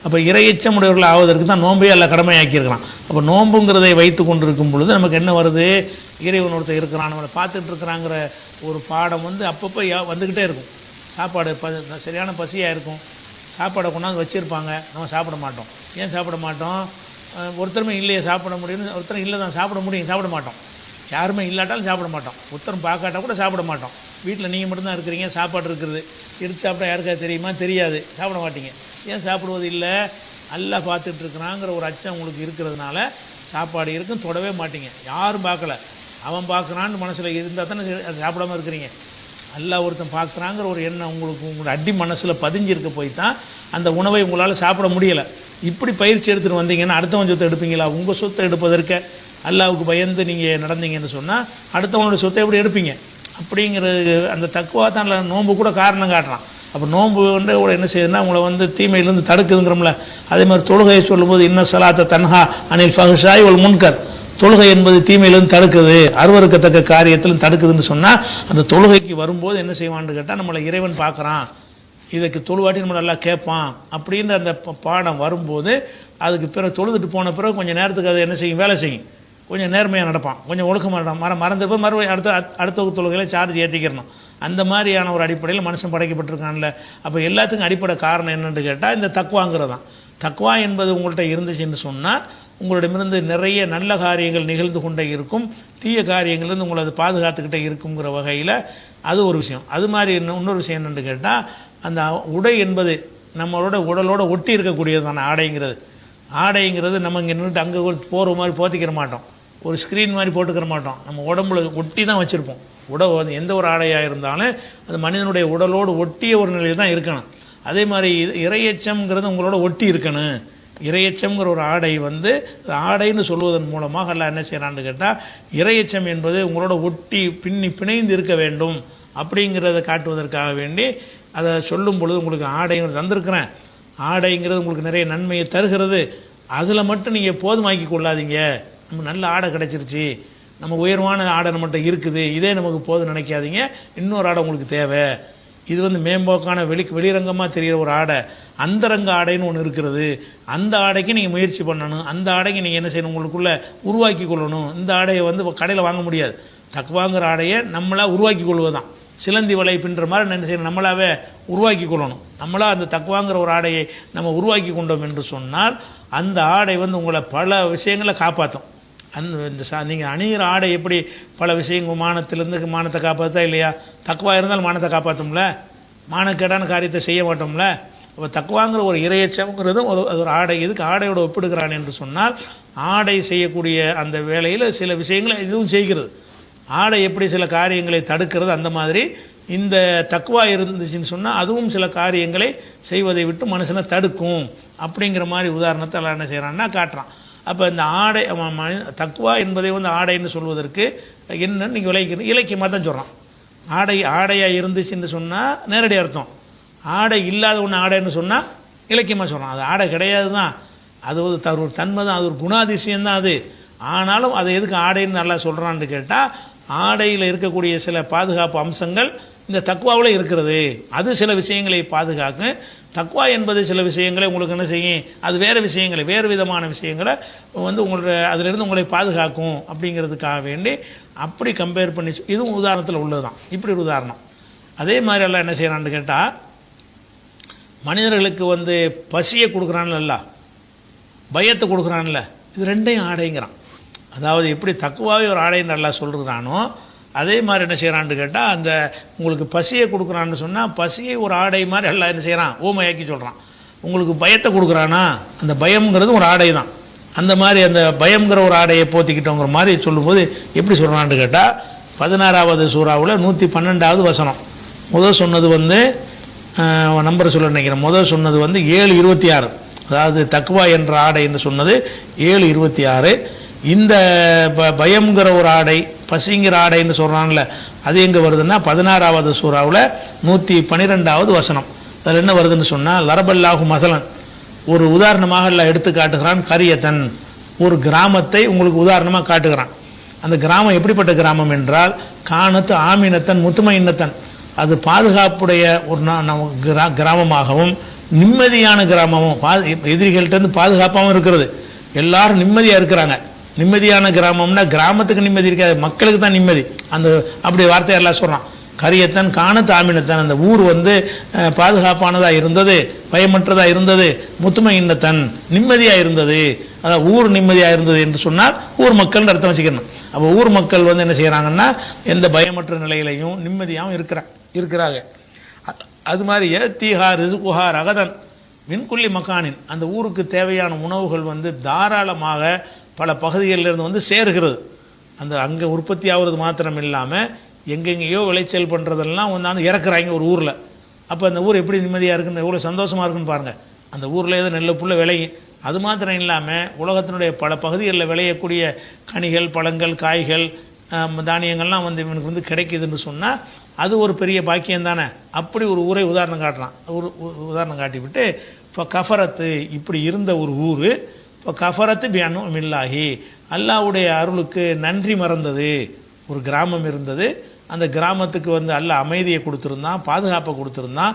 அப்போ இறையச்சம் உடையவர்கள் ஆவதற்கு தான் நோன்பே எல்லாம் கடமையாக்கியிருக்கிறான். அப்போ நோன்புங்கிறதை வைத்து கொண்டு இருக்கும் பொழுது நமக்கு என்ன வருது, இறைவன் ஒருத்தர் இருக்கிறான், நம்மளை பார்த்துட்டு இருக்கிறாங்கிற ஒரு பாடம் வந்து அப்பப்போ வந்துக்கிட்டே இருக்கும். சாப்பாடு சரியான பசியாக இருக்கும், சாப்பாடை கொண்டாந்து வச்சுருப்பாங்க, நம்ம சாப்பிட மாட்டோம். ஏன் சாப்பிட மாட்டோம்? ஒருத்தருமே இல்லையே சாப்பிட முடியும்னு, ஒருத்தரும் இல்லை தான் சாப்பிட முடியும், சாப்பிட மாட்டோம். யாருமே இல்லாட்டாலும் சாப்பிட மாட்டோம், ஒருத்தரும் பார்க்காட்டா கூட சாப்பிட மாட்டோம். வீட்டில் நீங்கள் மட்டும்தான் இருக்கிறீங்க, சாப்பாடு இருக்கிறது, எடுத்து சாப்பிட்டா யாருக்கா தெரியுமா? தெரியாது, சாப்பிட மாட்டீங்க. ஏன் சாப்பிடுவது இல்லை? நல்லா பார்த்துட்டு இருக்கிறாங்கிற ஒரு அச்சம் உங்களுக்கு இருக்கிறதுனால சாப்பாடு இருக்கும், தொடவே மாட்டீங்க. யாரும் பார்க்கல, அவன் பார்க்குறான்னு மனசில் இருந்தால் தானே சாப்பிடாமல் இருக்கிறீங்க. நல்லா ஒருத்தன் பார்க்குறாங்கிற ஒரு எண்ணம் உங்களோட அடி மனசில் பதிஞ்சிருக்க போய் தான் அந்த உணவை உங்களால் சாப்பிட முடியலை. இப்படி பயிற்சி எடுத்துகிட்டு வந்தீங்கன்னா அடுத்தவன் சொத்தை எடுப்பீங்களா? உங்கள் சொத்தை எடுப்பதற்கு அல்லாவுக்கு பயந்து நீங்கள் நடந்தீங்கன்னு சொன்னால் அடுத்தவனுடைய சொத்தை எப்படி எடுப்பீங்க? அப்படிங்கிறது அந்த தக்குவா தான் நோன்பு கூட காரணம் காட்டுறான். அப்போ நோன்பு வந்து கூட என்ன செய்யுதுன்னா உங்களை வந்து தீமையிலேருந்து தடுக்குதுங்கிறோம்ல. அதே மாதிரி தொழுகையை சொல்லும்போது இன்ன சலாத்த தன்ஹா அனில் ஃபஹ்ஷாய் வல் முன்கர், தொழுகை என்பது தீமையிலேருந்து தடுக்குது, அருவருக்கத்தக்க காரியத்திலும் தடுக்குதுன்னு சொன்னால் அந்த தொழுகைக்கு வரும்போது என்ன செய்வான்னு கேட்டால் நம்மளை இறைவன் பார்க்குறான், இதுக்கு தொழுவாட்டி நம்ம நல்லா கேட்பான் அப்படின்ற அந்த பாடம் வரும்போது அதுக்கு பிறகு தொழுதுட்டு போன பிறகு கொஞ்சம் நேரத்துக்கு அது என்ன செய்யும், வேலை செய்யும். கொஞ்சம் நேர்மையாக நடப்பான், கொஞ்சம் ஒழுக்கமாக மறந்துப்போ மறுபடியும் அடுத்த தொழுகையில் சார்ஜ் ஏற்றிக்கிறணும். அந்த மாதிரியான ஒரு அடிப்படையில் மனுஷன் படைக்கப்பட்டிருக்கான்ல. அப்போ எல்லாத்துக்கும் அடிப்படை காரணம் என்னென்னு கேட்டால் இந்த தக்வாங்கிறது தான். தக்வா என்பது உங்கள்கிட்ட இருந்துச்சுன்னு சொன்னால் உங்களிடமிருந்து நிறைய நல்ல காரியங்கள் நிகழ்ந்து கொண்டே இருக்கும், தீய காரியங்கள்லேருந்து உங்களை அது பாதுகாத்துக்கிட்டே இருக்குங்கிற வகையில் அது ஒரு விஷயம். அது மாதிரி இன்னொரு விஷயம் என்னென்னு கேட்டால், அந்த உடை என்பது நம்மளோட உடலோட ஒட்டி இருக்கக்கூடியது தானே ஆடைங்கிறது. ஆடைங்கிறது நம்ம இங்கே நின்றுட்டு அங்கே போகிற மாதிரி போத்திக்கிற மாட்டோம், ஒரு ஸ்க்ரீன் மாதிரி போட்டுக்கிற மாட்டோம், நம்ம உடம்புல ஒட்டி தான் வச்சுருப்போம். எந்த ஒரு ஆடையாக இருந்தாலும் அது மனிதனுடைய உடலோடு ஒட்டிய ஒரு நிலையில் தான் இருக்கணும். அதே மாதிரி இறையச்சம்ங்கிறது உங்களோட ஒட்டி இருக்கணும். இறையச்சம்ங்கிற ஒரு ஆடை வந்து ஆடைன்னு சொல்வதன் மூலமாக எல்லாம் என்ன செய்யறான்னு கேட்டால், இறையச்சம் என்பது உங்களோட ஒட்டி பிணைந்து இருக்க வேண்டும் அப்படிங்கிறத காட்டுவதற்காக வேண்டி அதை சொல்லும் பொழுது உங்களுக்கு ஆடைங்கிறது தந்திருக்கிறேன், ஆடைங்கிறது உங்களுக்கு நிறைய நன்மையை தருகிறது, அதில் மட்டும் நீங்கள் போதுமாக்கி கொள்ளாதீங்க. நம்ம நல்ல ஆடை கிடச்சிருச்சு, நம்ம உயர்வான ஆடை நம்மகிட்ட இருக்குது, இதே நமக்கு போதும் நினைக்காதீங்க, இன்னொரு ஆடை உங்களுக்கு தேவை. இது வந்து மேம்போக்கான வெளிரங்கமாக தெரிகிற ஒரு ஆடை, அந்தரங்க ஆடைன்னு ஒன்று இருக்கிறது, அந்த ஆடைக்கு நீங்கள் முயற்சி பண்ணணும், அந்த ஆடைக்கு நீங்கள் என்ன செய்யணும், உங்களுக்குள்ளே உருவாக்கி கொள்ளணும். இந்த ஆடையை வந்து கடையில் வாங்க முடியாது, தக்வாங்கிற ஆடையை நம்மளாக உருவாக்கி கொள்வது தான். சிலந்தி வலை பின்னுற மாதிரி என்ன செய்யணும், நம்மளாவே உருவாக்கி கொள்ளணும். நம்மளாக அந்த தக்வாங்கிற ஒரு ஆடையை நம்ம உருவாக்கி கொண்டோம் என்று சொன்னால் அந்த ஆடை வந்து உங்களை பல விஷயங்களை காப்பாற்றும். நீங்கள் அணிகிற ஆடை எப்படி பல விஷயங்கள் மானத்திலேருந்து மானத்தை காப்பாற்றா இல்லையா? தக்குவா இருந்தால் மானத்தை காப்பாற்றும்ல, மானக்கேடான காரியத்தை செய்ய மாட்டோம்ல. அப்போ தக்குவாங்கிற ஒரு இறையச்சம்ங்கிறது ஒரு ஆடை. எதுக்கு ஆடையோட ஒப்பிடுகிறான் என்று சொன்னால், ஆடை செய்யக்கூடிய அந்த வேலையில் சில விஷயங்களை இதுவும் செய்கிறது. ஆடை எப்படி சில காரியங்களை தடுக்கிறது, அந்த மாதிரி இந்த தக்குவா இருந்துச்சுன்னு சொன்னால் அதுவும் சில காரியங்களை செய்வதை விட்டு மனுஷனை தடுக்கும். அப்படிங்கிற மாதிரி உதாரணத்தை எல்லாம் என்ன செய்கிறான்னா காட்டுறான். அப்போ இந்த ஆடை தக்குவா என்பதை வந்து ஆடைன்னு சொல்வதற்கு என்னன்னு நீங்கள் இலக்கியமாக தான் சொல்கிறான். ஆடையாக இருந்துச்சுன்னு சொன்னால் நேரடி அர்த்தம், ஆடை இல்லாத ஒன்று ஆடைன்னு சொன்னால் இலக்கியமாக சொல்கிறான். அது ஆடை கிடையாது தான், அது ஒரு தன்மை தான், அது ஒரு குணாதிசயம் தான் அது. ஆனாலும் அதை எதுக்கு ஆடைன்னு நல்லா சொல்கிறான்னு கேட்டால், ஆடையில் இருக்கக்கூடிய சில பாதுகாப்பு அம்சங்கள் இந்த தக்குவாவில் இருக்கிறது, அது சில விஷயங்களை பாதுகாக்கும். தக்குவா என்பது சில விஷயங்களை உங்களுக்கு என்ன செய்யும், அது வேறு விஷயங்களை வேறு விதமான விஷயங்களை வந்து உங்களுடைய அதிலிருந்து உங்களை பாதுகாக்கும். அப்படிங்கிறதுக்காக வேண்டி அப்படி கம்பேர் பண்ணி இதுவும் உதாரணத்தில் உள்ளது தான். இப்படி ஒரு உதாரணம். அதே மாதிரி எல்லாம் என்ன செய்கிறான்னு கேட்டால், மனிதர்களுக்கு வந்து பசியை கொடுக்குறான்ல, பயத்தை கொடுக்குறான்ல, இது ரெண்டையும் ஆடைங்கிறான். அதாவது எப்படி தக்குவாவே ஒரு ஆடைன்னு நல்லா சொல்கிறானோ அதே மாதிரி என்ன செய்கிறான்னு கேட்டால் அந்த உங்களுக்கு பசியை கொடுக்குறான்னு சொன்னால் பசியை ஒரு ஆடை மாதிரி எல்லாம் என்ன செய்கிறான் ஓமையாக்கி சொல்கிறான். உங்களுக்கு பயத்தை கொடுக்குறானா அந்த பயம்ங்கிறது ஒரு ஆடை தான். அந்த மாதிரி அந்த பயம்ங்கிற ஒரு ஆடையை போத்திக்கிட்டோங்கிற மாதிரி சொல்லும்போது எப்படி சொல்கிறான்னு கேட்டால் 16வது சூறாவில் 112வது வசனம் முதல் சொன்னது வந்து நம்பர் சொல்ல நினைக்கிறேன். முதல் சொன்னது வந்து 7:26, அதாவது தக்குவா என்ற ஆடை என்று சொன்னது 7:26. இந்த பயம்ங்கிற ஒரு ஆடை பசிங்கிற ஆடைன்னு சொல்கிறான்ல அது எங்கே வருதுன்னா 16வது சூறாவில் 112வது வசனம். அதில் என்ன வருதுன்னு சொன்னால் லரபல்லாஹு மசலன், ஒரு உதாரணமாக எல்லாம் எடுத்து காட்டுகிறான். கரியத்தன், ஒரு கிராமத்தை உங்களுக்கு உதாரணமாக காட்டுகிறான். அந்த கிராமம் எப்படிப்பட்ட கிராமம் என்றால் காணத்து ஆமீனத்தன் முத்துமையினத்தன், அது பாதுகாப்புடைய ஒரு கிராமமாகவும் நிம்மதியான கிராமமும் எதிரிகள்கிட்ட பாதுகாப்பாகவும் இருக்கிறது. எல்லாரும் நிம்மதியாக இருக்கிறாங்க. நிம்மதியான கிராமம்னா கிராமத்துக்கு நிம்மதி இருக்காது, மக்களுக்கு தான் நிம்மதி. அந்த அப்படி வார்த்தை எல்லாம் சொல்கிறான். கரியத்தன் காணத்து ஆமீனத்தன், அந்த ஊர் வந்து பாதுகாப்பானதாக இருந்தது, பயமற்றதாக இருந்தது. முத்துமையினத்தன், நிம்மதியாக இருந்தது. அதாவது ஊர் நிம்மதியாக இருந்தது என்று சொன்னால் ஊர் மக்கள்னு அர்த்தம் வச்சுக்கணும். அப்போ ஊர் மக்கள் வந்து என்ன செய்கிறாங்கன்னா எந்த பயமற்ற நிலையிலையும் நிம்மதியாகவும் இருக்கிறாங்க. அது மாதிரி தீஹா ரிசுகுஹா ரகதன் மின்குள்ளி மக்கானின், அந்த ஊருக்கு தேவையான உணவுகள் வந்து தாராளமாக பல பகுதிகளிலிருந்து வந்து சேருகிறது. அந்த அங்கே உற்பத்தி ஆகிறது மாத்திரம் இல்லாமல் எங்கெங்கேயோ விளைச்சல் பண்ணுறதெல்லாம் வந்து இறக்குறாங்க ஒரு ஊரில். அப்போ அந்த ஊர் எப்படி நிம்மதியாக இருக்குன்னு எவ்வளோ சந்தோஷமாக இருக்குன்னு பாருங்கள். அந்த ஊரில் ஏதோ நெல்லை புல்ல விளையும். அது மாத்திரம் இல்லாமல் உலகத்தினுடைய பல பகுதிகளில் விளையக்கூடிய கனிகள் பழங்கள் காய்கள் தானியங்கள்லாம் வந்து இவனுக்கு வந்து கிடைக்குதுன்னு சொன்னால் அது ஒரு பெரிய பாக்கியம் தானே. அப்படி ஒரு ஊரை உதாரணம் காட்டுறான். ஒரு உதாரணம் காட்டிவிட்டு இப்போ கஃபரத்து, இப்படி இருந்த ஒரு ஊர் இப்போ கஃபரத்து பியானு மில்லாஹி, அல்லாஹ்வுடைய அருளுக்கு நன்றி மறந்தது ஒரு கிராமம் இருந்தது. அந்த கிராமத்துக்கு வந்து அல்லாஹ் அமைதியை கொடுத்துருந்தான், பாதுகாப்பை கொடுத்துருந்தான்.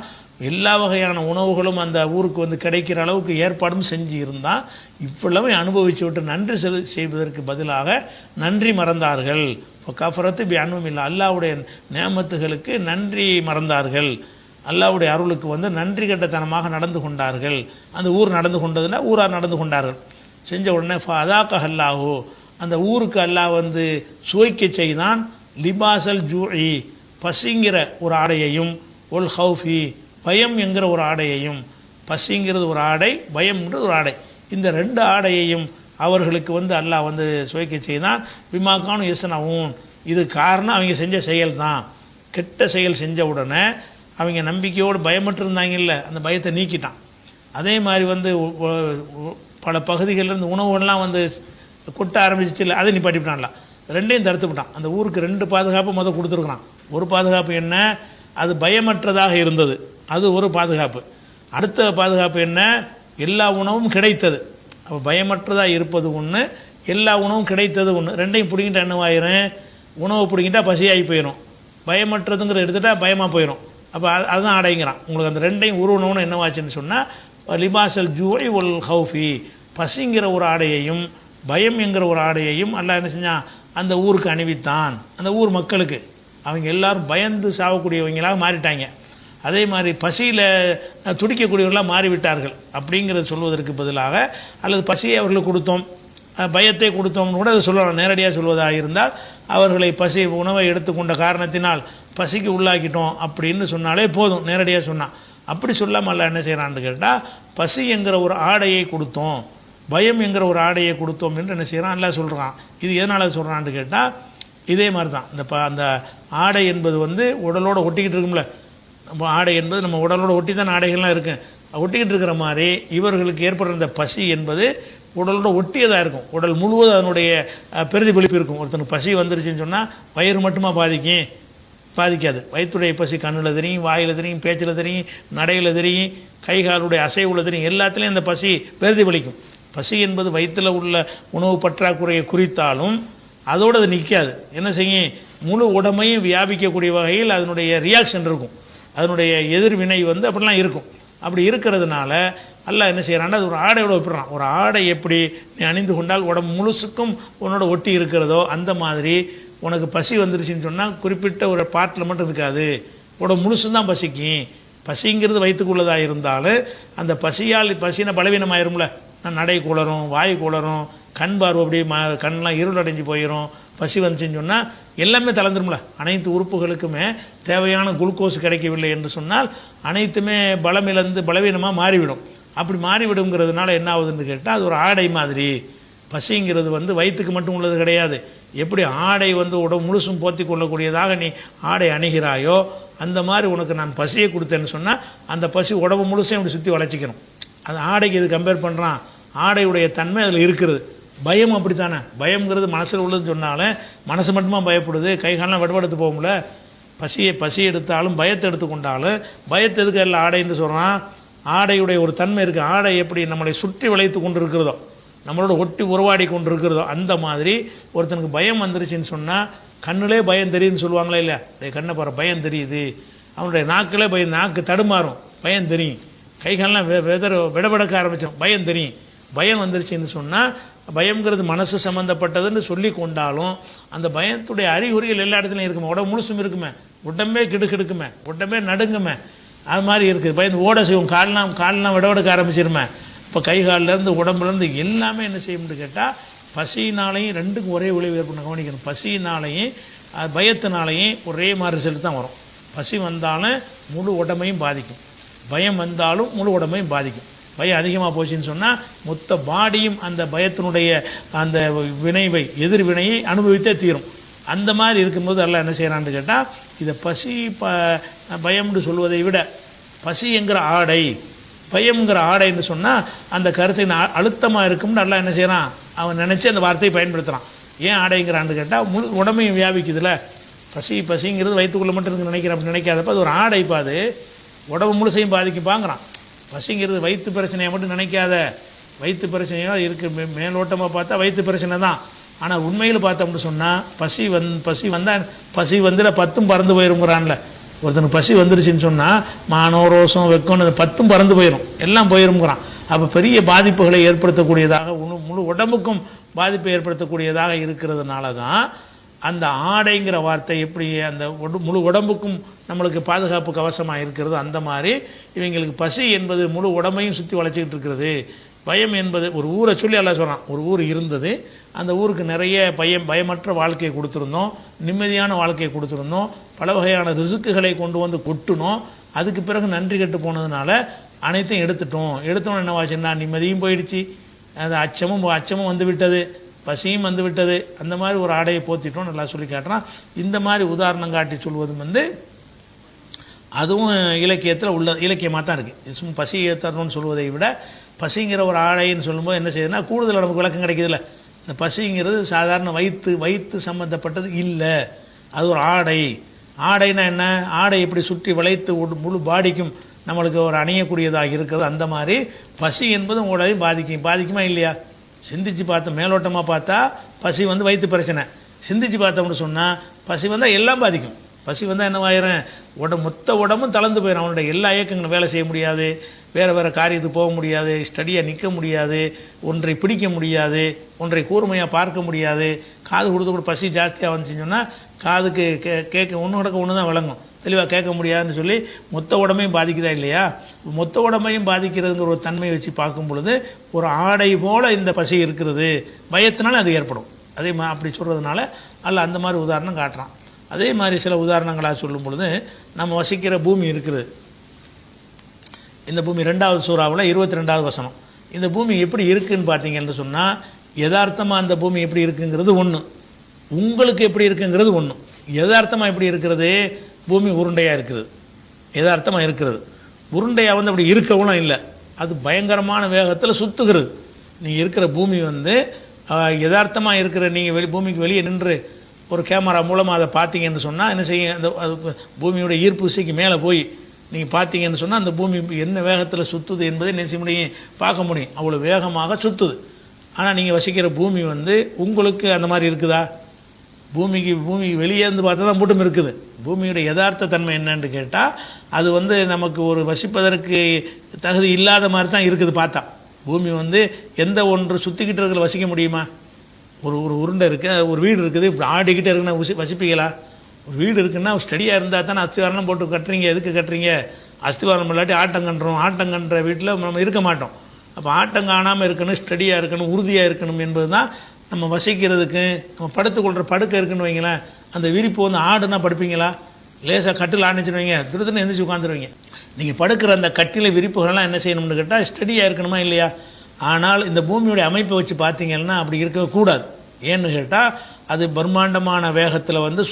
எல்லா வகையான உணவுகளும் அந்த ஊருக்கு வந்து கிடைக்கிற அளவுக்கு ஏற்பாடும் செஞ்சு இருந்தால் இவ்வளவு அனுபவித்து விட்டு நன்றி செய்வதற்கு பதிலாக நன்றி மறந்தார்கள். இப்போ கஃபரத்து பியானும் இல்லை, அல்லாஹ்வுடைய நேமத்துகளுக்கு நன்றி மறந்தார்கள், அல்லாஹ்வுடைய அருளுக்கு வந்து நன்றி கட்டத்தனமாக நடந்து கொண்டார்கள். அந்த ஊர் நடந்து கொண்டதுன்னா ஊரார் நடந்து கொண்டார்கள். செஞ்ச உடனே அதாக்க அல்லாஹோ, அந்த ஊருக்கு அல்லாஹ் வந்து சுவைக்க செய்தான். லிபாசல் ஜூஇ, பசிங்கிற ஒரு ஆடையையும், ஒல் ஹவுஃபி, பயம் என்கிற ஒரு ஆடையையும். பசிங்கிறது ஒரு ஆடை, பயம்ங்கிறது ஒரு ஆடை. இந்த ரெண்டு ஆடையையும் அவர்களுக்கு வந்து அல்லாஹ் வந்து சுவைக்க செய்தான். பிமாக்கானு யஸ்னஊன், இது காரணம் அவங்க செஞ்ச செயல் தான். கெட்ட செயல் செஞ்ச உடனே அவங்க நம்பிக்கையோடு பயமற்று இருந்தாங்கல்ல, அந்த பயத்தை நீக்கிட்டான். அதே மாதிரி வந்து பல பகுதிகளிலிருந்து உணவுகள்லாம் வந்து கொட்ட ஆரம்பிச்சிச்சு இல்லை, அதை நிப்பாட்டிவிட்டான்ல. ரெண்டையும் தடுத்துவிட்டான். அந்த ஊருக்கு ரெண்டு பாதுகாப்பு முதல் கொடுத்துருக்குறான். ஒரு பாதுகாப்பு என்ன, அது பயமற்றதாக இருந்தது, அது ஒரு பாதுகாப்பு. அடுத்த பாதுகாப்பு என்ன, எல்லா உணவும் கிடைத்தது. அப்போ பயமற்றதாக இருப்பது ஒன்று, எல்லா உணவும் கிடைத்தது ஒன்று. ரெண்டையும் பிடிக்கிட்டா என்னவாயிரும், உணவு பிடிக்கிட்டா பசியாகி போயிடும், பயமற்றதுங்கிற எடுத்துகிட்டா பயமாக போயிடும். அப்போ அதுதான் ஆடைங்கிறான். உங்களுக்கு அந்த ரெண்டையும் உருவணும்னு என்னவாச்சுன்னு சொன்னால் லிபாசல் ஜூஇ ஒல் ஹவுஃபி, பசிங்கிற ஒரு ஆடையையும் பயம் என்கிற ஒரு ஆடையையும் அல்லாஹ் என்ன செஞ்சான் அந்த ஊருக்கு அணிவித்தான். அந்த ஊர் மக்களுக்கு அவங்க எல்லாரும் பயந்து சாவக்கூடியவங்களாக மாறிட்டாங்க. அதே மாதிரி பசியில் துடிக்கக்கூடியவர்களாக மாறிவிட்டார்கள். அப்படிங்கிறத சொல்வதற்கு பதிலாக அல்லது பசியை அவர்களுக்கு கொடுத்தோம், பயத்தை கொடுத்தோம்னு கூட அதை சொல்லலாம். நேரடியாக சொல்வதாக இருந்தால் அவர்களை பசி உணவை எடுத்துக்கொண்ட காரணத்தினால் பசிக்கு உள்ளாக்கிட்டோம் அப்படின்னு சொன்னாலே போதும், நேரடியாக சொன்னான். அப்படி சொல்லாமல் அல்லாஹ் என்ன செய்கிறான்னு கேட்டால் பசி என்கிற ஒரு ஆடையை கொடுத்தோம், பயம் என்கிற ஒரு ஆடையை கொடுத்தோம் என்று என்ன செய்கிறான் அல்லாஹ் சொல்கிறான். இது எதனால் சொல்கிறான்னு கேட்டால் இதே மாதிரி தான். அந்த ஆடை என்பது வந்து உடலோடு ஒட்டிக்கிட்டு இருக்கும்ல, நம்ம ஆடை என்பது நம்ம உடலோடு ஒட்டி தான் ஆடைகள்லாம் இருக்கு. ஒட்டிக்கிட்டு இருக்கிற மாதிரி இவர்களுக்கு ஏற்படுற இந்த பசி என்பது உடலோட ஒட்டியதாக இருக்கும். உடல் முழுவதும் அதனுடைய பிரதிபலிப்பு இருக்கும். ஒருத்தனுக்கு பசி வந்துருச்சுன்னு சொன்னால் வயிறு மட்டுமா பாதிக்காது. வயிற்றுடைய பசி கண்ணில் தெரியும், வாயில் தெரியும், பேச்சில் தெரியும், நடையில் தெரியும், கைகாலுடைய அசைவுல தெரியும், எல்லாத்துலேயும் அந்த பசி பிரதிபலிக்கும். பசி என்பது வயிற்றில் உள்ள உணவு பற்றாக்குறையை குறித்தாலும் அதோடு அது நிற்காது. என்ன செய்யும், முழு உடம்பையும் வியாபிக்கக்கூடிய வகையில் அதனுடைய ரியாக்ஷன் இருக்கும், அதனுடைய எதிர்வினை வந்து அப்படிலாம் இருக்கும். அப்படி இருக்கிறதுனால அல்லாஹ் என்ன செய்கிறான்னா அது ஒரு ஆடையோட ஒப்பிடுறான். ஒரு ஆடை எப்படி நீ அணிந்து கொண்டால் உடம்பு முழுசுக்கும் உன்னோட ஒட்டி இருக்கிறதோ அந்த மாதிரி உனக்கு பசி வந்துருச்சுன்னு சொன்னால் குறிப்பிட்ட ஒரு பாட்டில் மட்டும் இருக்காது, உடம்பு முழுசும் தான் பசிக்கும். பசிங்கிறது வயிற்றுக்குள்ளதாக இருந்தாலும் அந்த பசியால் பசின பலவீனமாயிரும்ல, நடை குளரும், வாய் குளரும், கண் பார்வை அப்படி கண்ணெலாம் இருள் அடைஞ்சு போயிடும், பசி வந்துச்சுன்னு சொன்னால் எல்லாமே தளர்ந்துரும்ல. அனைத்து உறுப்புகளுக்குமே தேவையான குளுக்கோஸ் கிடைக்கவில்லை என்று சொன்னால் அனைத்துமே பலமிழந்து பலவீனமாக மாறிவிடும். அப்படி மாறிவிடுங்கிறதுனால என்ன ஆகுதுன்னு கேட்டால் அது ஒரு ஆடை மாதிரி. பசிங்கிறது வந்து வயிற்றுக்கு மட்டும் உள்ளது கிடையாது. எப்படி ஆடை வந்து உடம்பு முழுசும் போற்றி கொள்ளக்கூடியதாக நீ ஆடை அணுகிறாயோ அந்த மாதிரி உனக்கு நான் பசியை கொடுத்தேன்னு சொன்னால் அந்த பசி உடம்பு முழுசையும் அப்படி சுற்றி வளைச்சிக்கணும். அது ஆடைக்கு இது கம்பேர் பண்ணுறான். ஆடையுடைய தன்மை அதில் இருக்கிறது. பயம் அப்படி தானே. பயம்ங்கிறது மனசில் உள்ளதுன்னு சொன்னாலும் மனசு மட்டுமா பயப்படுது, கைகாலெலாம் வெடவெடுத்து போகும்ல. பசி எடுத்தாலும் பயத்தை எடுத்துக்கொண்டாலும் பயத்தை எதுக்கு எல்லாம் ஆடைன்னு சொல்கிறான். ஆடையுடைய ஒரு தன்மை இருக்குது. ஆடை எப்படி நம்மளை சுற்றி வளைத்து கொண்டு இருக்கிறதோ, நம்மளோட ஒட்டி உருவாடி கொண்டு இருக்கிறதோ, அந்த மாதிரி ஒருத்தனுக்கு பயம் வந்துருச்சுன்னு சொன்னால் கண்ணிலே பயம் தெரியுதுன்னு சொல்லுவாங்களே இல்லையா. கண்ணை பாரு பயம் தெரியுது, அவனுடைய நாக்கிலே பயம், நாக்கு தடுமாறும் பயம் தெரியும், கைகாலெலாம் விடவிடக்க ஆரம்பிச்சிடும் பயம் தெரியும். பயம் வந்துருச்சுன்னு சொன்னால் பயம்ங்கிறது மனசு சம்மந்தப்பட்டதுன்னு சொல்லி கொண்டாலும் அந்த பயத்துடைய அறிகுறிகள் எல்லா இடத்துலையும் இருக்குமே. உடம்பு முழுசும் இருக்குமே, உடம்பே கிடுக்கிடுக்குமே, உடம்பே நடுங்குமே. அது மாதிரி இருக்குது. பயந்து ஓட செய்வோம், கால்லாம் விடவிடக்க ஆரம்பிச்சிருமே. இப்போ கை காலிலேருந்து உடம்புலேருந்து எல்லாமே என்ன செய்யணும்னு கேட்டால் பசியினாலையும் ரெண்டுக்கும் ஒரே விளைவு ஏற்படணும். கவனிக்கணும். பசியினாலையும் பயத்தினாலையும் ஒரே மாதிரி ரிசல்ட் தான் வரும். பசி வந்தாலும் முழு உடம்பையும் பாதிக்கும், பயம் வந்தாலும் முழு உடம்பையும் பாதிக்கும். பயம் அதிகமாக போச்சுன்னு சொன்னால் மொத்த பாடியும் அந்த பயத்தினுடைய அந்த வினைவை எதிர்வினையை அனுபவித்தே தீரும். அந்த மாதிரி இருக்கும்போது எல்லாம் என்ன செய்கிறான்னு கேட்டால் இதை பசி பயம்னு சொல்வதை விட பசி என்கிற ஆடை, பயம்ங்கிற ஆடைன்னு சொன்னால் அந்த கருத்தை அழுத்தமாக இருக்கும்னு நல்லா என்ன செய்கிறான், அவன் நினச்சி அந்த வார்த்தையை பயன்படுத்துகிறான். ஏன் ஆடைங்கிறான்னு கேட்டால் முழு உடம்பையும் வியாபிக்குதுல. பசிங்கிறது வயிற்றுக்குள்ளே மட்டும் இருக்கு நினைக்கிறேன், அப்படி நினைக்காதப்ப அது ஒரு ஆடைப்பா, அது உடம்பு முழுசையும் பாதிக்குப்பாங்கிறான். பசிங்கிறது வயிற்று பிரச்சனையை மட்டும் நினைக்காத, வயிற்று பிரச்சனையாக இருக்குது மேலோட்டமாக பார்த்தா வயிற்று பிரச்சனை தான். ஆனால் உண்மையில் பார்த்தோம்னு சொன்னால் பசி வந்தால் பசி வந்துட 10 பறந்து போயிருங்கிறான்ல. ஒருத்தனுக்கு பசி வந்துருச்சுன்னு சொன்னால் மானோ ரோசம் வெக்கம்னு 10 பறந்து போயிடும், எல்லாம் போயிருங்கிறான். அப்போ பெரிய பாதிப்புகளை ஏற்படுத்தக்கூடியதாக முழு உடம்புக்கும் பாதிப்பை ஏற்படுத்தக்கூடியதாக இருக்கிறதுனால தான் அந்த ஆடைங்கிற வார்த்தை எப்படி அந்த முழு உடம்புக்கும் நம்மளுக்கு பாதுகாப்பு கவசமாக இருக்கிறது. அந்த மாதிரி இவங்களுக்கு பசி என்பது முழு உடம்பையும் சுற்றி வளைச்சிக்கிட்டு இருக்கிறது. பயம் என்பது ஒரு ஊரை சொல்லி எல்லாம் சொல்கிறான். ஒரு ஊர் இருந்தது, அந்த ஊருக்கு நிறைய பயமற்ற வாழ்க்கையை கொடுத்துருந்தோம், நிம்மதியான வாழ்க்கையை கொடுத்துருந்தோம், பல வகையான ரிசுக்குகளை கொண்டு வந்து கொட்டினோம். அதுக்கு பிறகு நன்றி கெட்டு போனதுனால அனைத்தையும் எடுத்தோம் என்னவாச்சுன்னா நிம்மதியும் போயிடுச்சு, அந்த அச்சமும் வந்து விட்டது, பசியும் வந்து விட்டது. அந்த மாதிரி ஒரு ஆடையை போத்திட்டோம் நல்லா சொல்லி காட்டுறான். இந்த மாதிரி உதாரணம் காட்டி சொல்வதும் வந்து அதுவும் இலக்கியத்தில் உள்ள இலக்கியமாக தான் இருக்குது. சும்மா பசி ஏற்றணும்னு சொல்வதை விட பசிங்கிற ஒரு ஆடைன்னு சொல்லும்போது என்ன செய்யுதுன்னா கூடுதல் நமக்கு விளக்கம் கிடைக்குதுல்ல. இந்த பசிங்கிறது சாதாரண வயிற்று சம்மந்தப்பட்டது இல்லை, அது ஒரு ஆடைனா என்ன, ஆடை எப்படி சுற்றி வளைத்து முழு பாடிக்கும் நம்மளுக்கு ஒரு அணியக்கூடியதாக இருக்கிறது. அந்த மாதிரி பசி என்பது உடலையும் பாதிக்குமா இல்லையா? சிந்திச்சு பார்த்தோம், மேலோட்டமாக பார்த்தா பசி வந்து வயிற்று பிரச்சனை, சிந்திச்சு பார்த்தோம்னு சொன்னால் பசி வந்தால் எல்லாம் பாதிக்கும். பசி வந்தால் என்னவாயிரும், மொத்த உடம்பும் தளர்ந்து போயிடும். அவனுடைய எல்லா இயக்கங்களும் வேலை செய்ய முடியாது, வேறு காரியத்துக்கு போக முடியாது, ஸ்டடியாக நிற்க முடியாது, ஒன்றை பிடிக்க முடியாது, ஒன்றை கூர்மையாக பார்க்க முடியாது. காது கொடுத்து கூட பசி ஜாஸ்தியாக வந்துச்சுன்னு சொன்னால் காதுக்கு கேட்க ஒன்று தான் விளங்கும், தெளிவாக கேட்க முடியாதுன்னு சொல்லி மொத்த உடம்பையும் பாதிக்குதா இல்லையா? மொத்த உடம்பையும் பாதிக்கிறதுங்கிற ஒரு தன்மையை வச்சு பார்க்கும் பொழுது ஒரு ஆடை போல் இந்த பசி இருக்கிறது, பயத்தினால அது ஏற்படும். அதே மாதிரி அப்படி சொல்கிறதுனால அல்ல அந்த மாதிரி உதாரணம் காட்டுறான். அதே மாதிரி சில உதாரணங்களாக சொல்லும் பொழுது நம்ம வசிக்கிற பூமி இருக்குது. இந்த பூமி 2வது சூறாவில் 22வது வசனம். இந்த பூமி எப்படி இருக்குதுன்னு பார்த்தீங்கன்னு சொன்னால் யதார்த்தமாக அந்த பூமி எப்படி இருக்குங்கிறது ஒன்று, உங்களுக்கு எப்படி இருக்குங்கிறது ஒன்று. யதார்த்தமாக எப்படி இருக்கிறது, பூமி உருண்டையாக இருக்கிறது, யதார்த்தமாக இருக்கிறது. உருண்டையாக வந்து அப்படி இருக்கவும் இல்லை, அது பயங்கரமான வேகத்தில் சுற்றுகிறது. நீங்கள் இருக்கிற பூமி வந்து யதார்த்தமாக இருக்கிற நீங்கள் பூமிக்கு வெளியே நின்று ஒரு கேமரா மூலமாக அதை பார்த்தீங்கன்னு சொன்னால் என்ன செய்யும், அந்த பூமியோட ஈர்ப்பு விசைக்கு மேலே போய் நீங்கள் பார்த்தீங்கன்னு சொன்னால் அந்த பூமி என்ன வேகத்தில் சுற்றுது என்பதை நினைச்ச முடியும், பார்க்க முடியும். அவ்வளோ வேகமாக சுற்றுது. ஆனால் நீங்கள் வசிக்கிற பூமி வந்து உங்களுக்கு அந்த மாதிரி இருக்குதா? பூமிக்கு வெளியே இருந்து பார்த்தா தான் மட்டும் இருக்குது. பூமியோட யதார்த்த தன்மை என்னன்னு கேட்டால் அது வந்து நமக்கு ஒரு வசிப்பதற்கு தகுதி இல்லாத மாதிரி தான் இருக்குது. பார்த்தா பூமி வந்து எந்த ஒன்று சுற்றிக்கிட்டு இருக்கிற வசிக்க முடியுமா? ஒரு உருண்டை இருக்குது, ஒரு வீடு இருக்குது, இப்படி ஆடிக்கிட்டே இருக்குன்னா வசிப்பீங்களா? ஒரு வீடு இருக்குன்னா ஸ்டடியாக இருந்தால் தானே அஸ்திவாரம் போட்டு கட்டுறீங்க. எதுக்கு கட்டுறீங்க? அஸ்திவாரம் இல்லாட்டி ஆட்டம் கண்டுற வீட்டில் நம்ம இருக்க மாட்டோம். அப்போ ஆட்டம் காணாமல் இருக்கணும், ஸ்டடியாக இருக்கணும், உறுதியாக இருக்கணும் என்பது தான் நம்ம வசிக்கிறதுக்கு. நம்ம படுத்துக்கொள்கிற படுக்கை இருக்குன்னு வைங்களேன், அந்த விரிப்பு வந்து ஆடுனா படுப்பீங்களா? லேசாக கட்டில் ஆணிச்சுன்னு வைங்க, திருத்துன்னு எந்திரிச்சு உட்காந்துருவீங்க. நீங்கள் படுக்கிற அந்த கட்டில விரிப்புகள்லாம் என்ன செய்யணும்னு கேட்டால் ஸ்டடியாக இருக்கணுமா இல்லையா? ஆனால் இந்த பூமியுடைய அமைப்பை வச்சு பார்த்தீங்கன்னா அப்படி இருக்கக்கூடாது. ஏன்னு கேட்டால் அது பிரம்மாண்டமான வேகத்தில் வந்து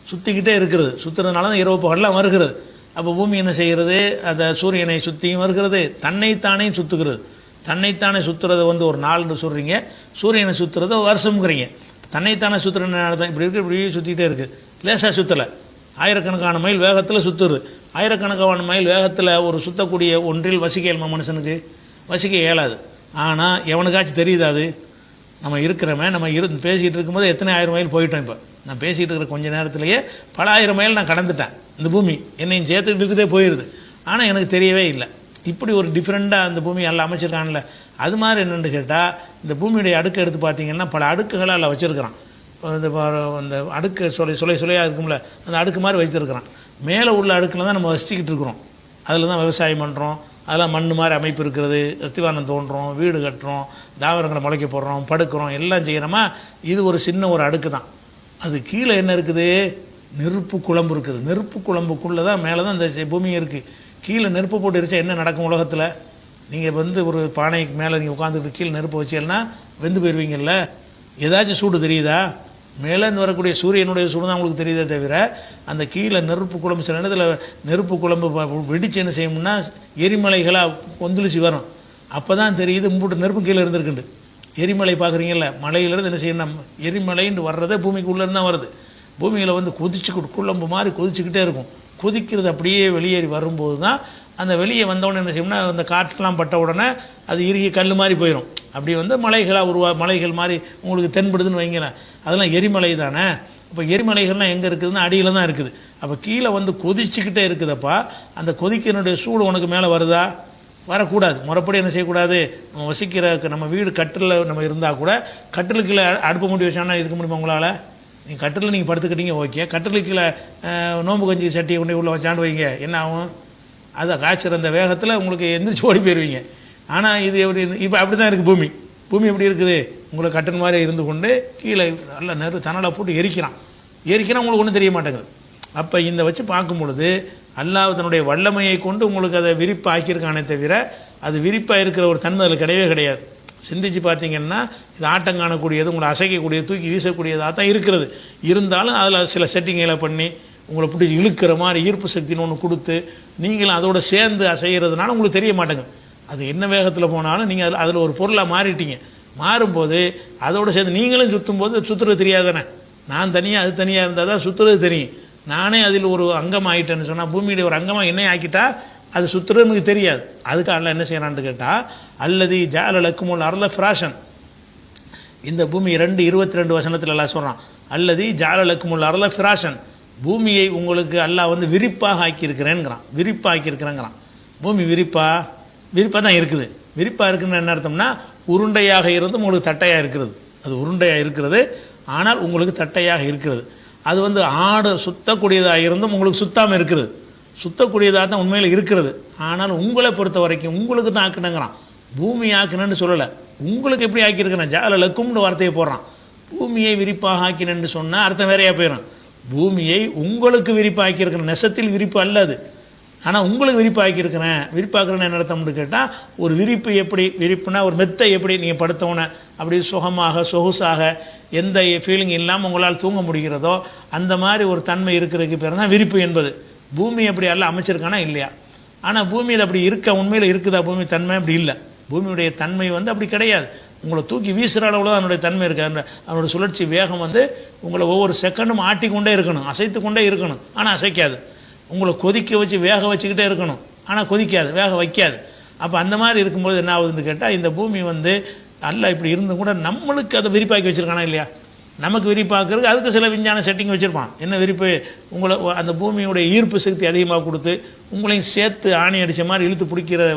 சுற்றிக்கிட்டே இருக்கிறது. சுற்றுறதுனால தான் இரவு பகல்லாம் வருகிறது. அப்போ பூமி என்ன செய்கிறது? அந்த சூரியனை சுற்றியும் வருகிறது, தன்னைத்தானே சுற்றுகிறது. தன்னைத்தானே சுற்றுறதை வந்து ஒரு நாள்னு சொல்கிறீங்க, சூரியனை சுற்றுறத வருஷம்ங்கிறீங்க. தன்னைத்தானே சுற்றுறதுனால தான் இப்படி இருக்குது, இப்படி சுற்றிக்கிட்டே இருக்குது. லேசாக சுற்றலை, ஆயிரக்கணக்கான மைல் வேகத்தில் சுற்றுறது. ஆயிரக்கணக்கான மைல் வேகத்தில் ஒரு சுற்றக்கூடிய ஒன்றில் வசிக்க இயலுமா? மனுஷனுக்கு வசிக்க இயலாது. ஆனால் எவனுக்காச்சும் தெரியுது அது நம்ம இருக்கிறவன் நம்ம பேசிக்கிட்டு இருக்கும்போது எத்தனை ஆயிரம் மைல் போயிட்டோம். இப்போ நான் பேசிகிட்டு இருக்கிற கொஞ்சம் நேரத்திலேயே பல ஆயிரம் மைல் நான் கடந்துட்டேன். இந்த பூமி என்னையும் சேர்த்துக்கிட்டு இருக்குதே போயிடுது, ஆனால் எனக்கு தெரியவே இல்லை. இப்படி ஒரு டிஃப்ரெண்ட்டாக அந்த பூமி எல்லாம் அமைச்சிருக்கான்ல, அது மாதிரி என்னென்னு கேட்டால் இந்த பூமியுடைய அடுக்கு எடுத்து பார்த்தீங்கன்னா பல அடுக்குகளாக எல்லாம் வச்சுருக்கிறான். அந்த அடுக்கு சுளையாக இருக்கும்ல, அந்த அடுக்கு மாதிரி வைத்திருக்கிறான். மேலே உள்ள அடுக்கில் தான் நம்ம வசிச்சுக்கிட்டு இருக்கிறோம். அதில் தான் விவசாயம் பண்ணுறோம், அதெல்லாம் மண் மாதிரி அமைப்பு இருக்கிறது, அஸ்திவாரம் தோன்றோம், வீடு கட்டுறோம், தாவரங்களை முளைக்க போடுறோம், படுக்கிறோம், எல்லாம் செய்கிறோமா. இது ஒரு சின்ன ஒரு அடுக்கு தான். அது கீழே என்ன இருக்குது? நெருப்பு குழம்பு இருக்குது. நெருப்பு குழம்புக்குள்ளே தான் மேலே தான் இந்த பூமி இருக்குது. கீழே நெருப்பு போட்டு எரிச்சா என்ன நடக்கும் உலகத்தில்? நீங்கள் வந்து ஒரு பானைக்கு மேலே நீங்கள் உட்காந்துக்கிட்டு கீழே நெருப்பு வச்சீங்கன்னா வெந்து போயிடுவீங்கள்ல. ஏதாச்சும் சூடு தெரியுதா? மேலேருந்து வரக்கூடிய சூரியனுடைய சூடு தான் உங்களுக்கு தெரியுதே தவிர அந்த கீழே நெருப்பு குழம்பு சில இடத்துல நெருப்பு குழம்பு வெடிச்சு என்ன செய்யணும்னா எரிமலைகளாக கொந்தளிச்சு வரும். அப்போ தான் தெரியுது மூட்டு நெருப்பு கீழே இருந்திருக்குண்டு. எரிமலை பார்க்குறீங்கல்ல, மலையிலேருந்து என்ன செய்யணும், எரிமலைன்னு வர்றதே பூமிக்குள்ளேருந்து தான் வருது. பூமியில் வந்து குழம்பு மாதிரி கொதிச்சுக்கிட்டே இருக்கும். கொதிக்கிறது அப்படியே வெளியேறி வரும்போது தான் அந்த வெளியே வந்தவுடனே என்ன செய்யணும்னா அந்த காற்றுலாம் பட்ட உடனே அது இறுகி கல் மாதிரி போயிடும். அப்படி வந்து மலைகளாக மலைகள் மாதிரி உங்களுக்கு தென்படுதுன்னு வைங்களேன். அதெல்லாம் எரிமலை தானே. இப்போ எரிமலைகள்லாம் எங்கே இருக்குதுன்னா அடியில் தான் இருக்குது. அப்போ கீழே வந்து கொதிச்சுக்கிட்டே இருக்குதப்பா. அந்த கொதிக்கினுடைய சூடு உனக்கு மேலே வருதா? வரக்கூடாது. முறைப்படி என்ன செய்யக்கூடாது? நம்ம வசிக்கிற நம்ம வீடு கட்டில் நம்ம இருந்தால் கூட கட்டிலுக்குள்ள அடுப்பு மூடி வச்சானா இருக்க முடியுமா உங்களால்? நீங்கள் கட்டில் நீங்கள் படுத்துக்கிட்டீங்க ஓகே, கட்டிலுக்குள்ள நோம்பு கஞ்சி சட்டியை கொண்டு உள்ள வச்சாண்டு வைங்க, என்ன ஆகும்? அதை காய்ச்சற அந்த வேகத்தில் உங்களுக்கு எந்திரிச்சு ஓடி போயிடுவீங்க. ஆனால் இது எப்படி? இப்போ அப்படி தான் இருக்குது பூமி. பூமி எப்படி இருக்குது? உங்களை கட்டன் மாதிரி இருந்து கொண்டு கீழே நல்ல தணலை போட்டு எரிக்கிறான் உங்களுக்கு ஒன்றும் தெரிய மாட்டேங்குது. அப்போ இந்த வச்சு பார்க்கும் பொழுது அல்லாஹ் தன்னுடைய வல்லமையை கொண்டு உங்களுக்கு அதை விரிப்பு ஆக்கியிருக்கானே தவிர அது விரிப்பாக இருக்கிற ஒரு தன்மை அதில் கிடையவே கிடையாது. சிந்திச்சு பார்த்தீங்கன்னா இது ஆட்டம் காணக்கூடியது, உங்களை அசைக்கக்கூடியது, தூக்கி வீசக்கூடியதாக தான் இருக்கிறது. இருந்தாலும் அதில் சில செட்டிங்களை பண்ணி உங்களை பிடிச்சி இழுக்கிற மாதிரி ஈர்ப்பு சக்தின்னு ஒன்று கொடுத்து நீங்களும் அதோட சேர்ந்து அசைகிறதுனால உங்களுக்கு தெரிய மாட்டேங்குது. அது என்ன வேகத்தில் போனாலும் நீங்கள் அதில் ஒரு பொருளாக மாறிட்டீங்க. மாறும்போது அதோடு சேர்ந்து நீங்களும் சுற்றும் போது சுற்றுறது தெரியாது தானே. நான் தனியாக அது தனியாக இருந்தால் தான் சுற்றுறது தெரியும். நானே அதில் ஒரு அங்கம் ஆகிட்டேன்னு சொன்னால் பூமியுடைய ஒரு அங்கமாக என்னை ஆக்கிட்டா அது சுற்றுறது எனக்கு தெரியாது. அதுக்கு அல்ல என்ன செய்யறான்னு கேட்டால் அல்லது ஜாலலக்குமுல் அர்ல ஃப்ராஷன். இந்த பூமி 2:22 வசனத்தில் எல்லாம் சொல்கிறான். அல்லது ஜாலலக்குமுல் அர்ல ஃப்ராஷன், பூமியை உங்களுக்கு அல்லாஹ் வந்து விரிப்பாக ஆக்கியிருக்கிறேங்கிறான். விரிப்பாக ஆக்கியிருக்கிறேங்கிறான். பூமி விரிப்பாக தான் இருக்குது. விரிப்பாக இருக்குன்னு என்ன அர்த்தம்னா உருண்டையாக இருந்தும் உங்களுக்கு தட்டையாக இருக்கிறது. அது உருண்டையாக இருக்கிறது, ஆனால் உங்களுக்கு தட்டையாக இருக்கிறது. அது வந்து ஆடு சுத்தக்கூடியதாக இருந்தும் உங்களுக்கு சுத்தாமல் இருக்கிறது. சுத்தக்கூடியதாக தான் உண்மையில் இருக்கிறது. ஆனால் உங்களை பொறுத்த வரைக்கும் உங்களுக்கு தான் ஆக்கினங்கிறான். பூமி ஆக்கினன்னு சொல்லலை, உங்களுக்கு எப்படி ஆக்கியிருக்கிறேன். ஜாலலக்கும்னு வார்த்தையை போடுறான். பூமியை விரிப்பாக ஆக்கினன்னு சொன்னால் அர்த்தம் வேறையாக போயிடும். பூமியை உங்களுக்கு விரிப்பாக்கியிருக்கிறேன், நெசத்தில் விரிப்பு அல்லது, ஆனால் உங்களுக்கு விரிப்பாக்கியிருக்கிறேன். விரிப்பாக்குறேன்னு என்ன அர்த்தம்னு கேட்டால் ஒரு விரிப்பு எப்படி, விரிப்புனா ஒரு மெத்தை எப்படி நீங்கள் படுத்தவனை அப்படி சுகமாக சொகுசாக எந்த ஃபீலிங் இல்லாமல் உங்களால் தூங்க முடிகிறதோ அந்த மாதிரி ஒரு தன்மை இருக்கிறதுக்கு பேர் தான் விரிப்பு என்பது. பூமி அப்படி எல்லாம் அமைச்சிருக்கானா இல்லையா? ஆனால் பூமியில் அப்படி உண்மையில் இருக்குதா பூமி தன்மை? அப்படி இல்லை. பூமியுடைய தன்மை வந்து அப்படி கிடையாது. உங்களை தூக்கி வீசுகிற அளவில் தான் அதனுடைய தன்மை இருக்குது. அதனுடைய சுழற்சி வேகம் வந்து உங்களை ஒவ்வொரு செகண்டும் ஆட்டிக்கொண்டே இருக்கணும், அசைத்து கொண்டே இருக்கணும், ஆனால் அசைக்காது. உங்களை கொதிக்க வச்சு வேக வச்சுக்கிட்டே இருக்கணும், ஆனால் கொதிக்காது, வேக வைக்காது. அப்போ அந்த மாதிரி இருக்கும்போது என்ன ஆகுதுன்னு கேட்டால் இந்த பூமி வந்து அல்ல இப்படி இருந்தும் கூட நம்மளுக்கு அதை விரிப்பாக்கி வச்சுருக்கானா இல்லையா? நமக்கு விரிப்பாக்குறதுக்கு அதுக்கு சில விஞ்ஞான செட்டிங் வச்சுருப்பான். என்ன விரிப்பு? உங்களை அந்த பூமியுடைய ஈர்ப்பு சக்தி அதிகமாக கொடுத்து உங்களையும் சேர்த்து ஆணி அடித்த மாதிரி இழுத்து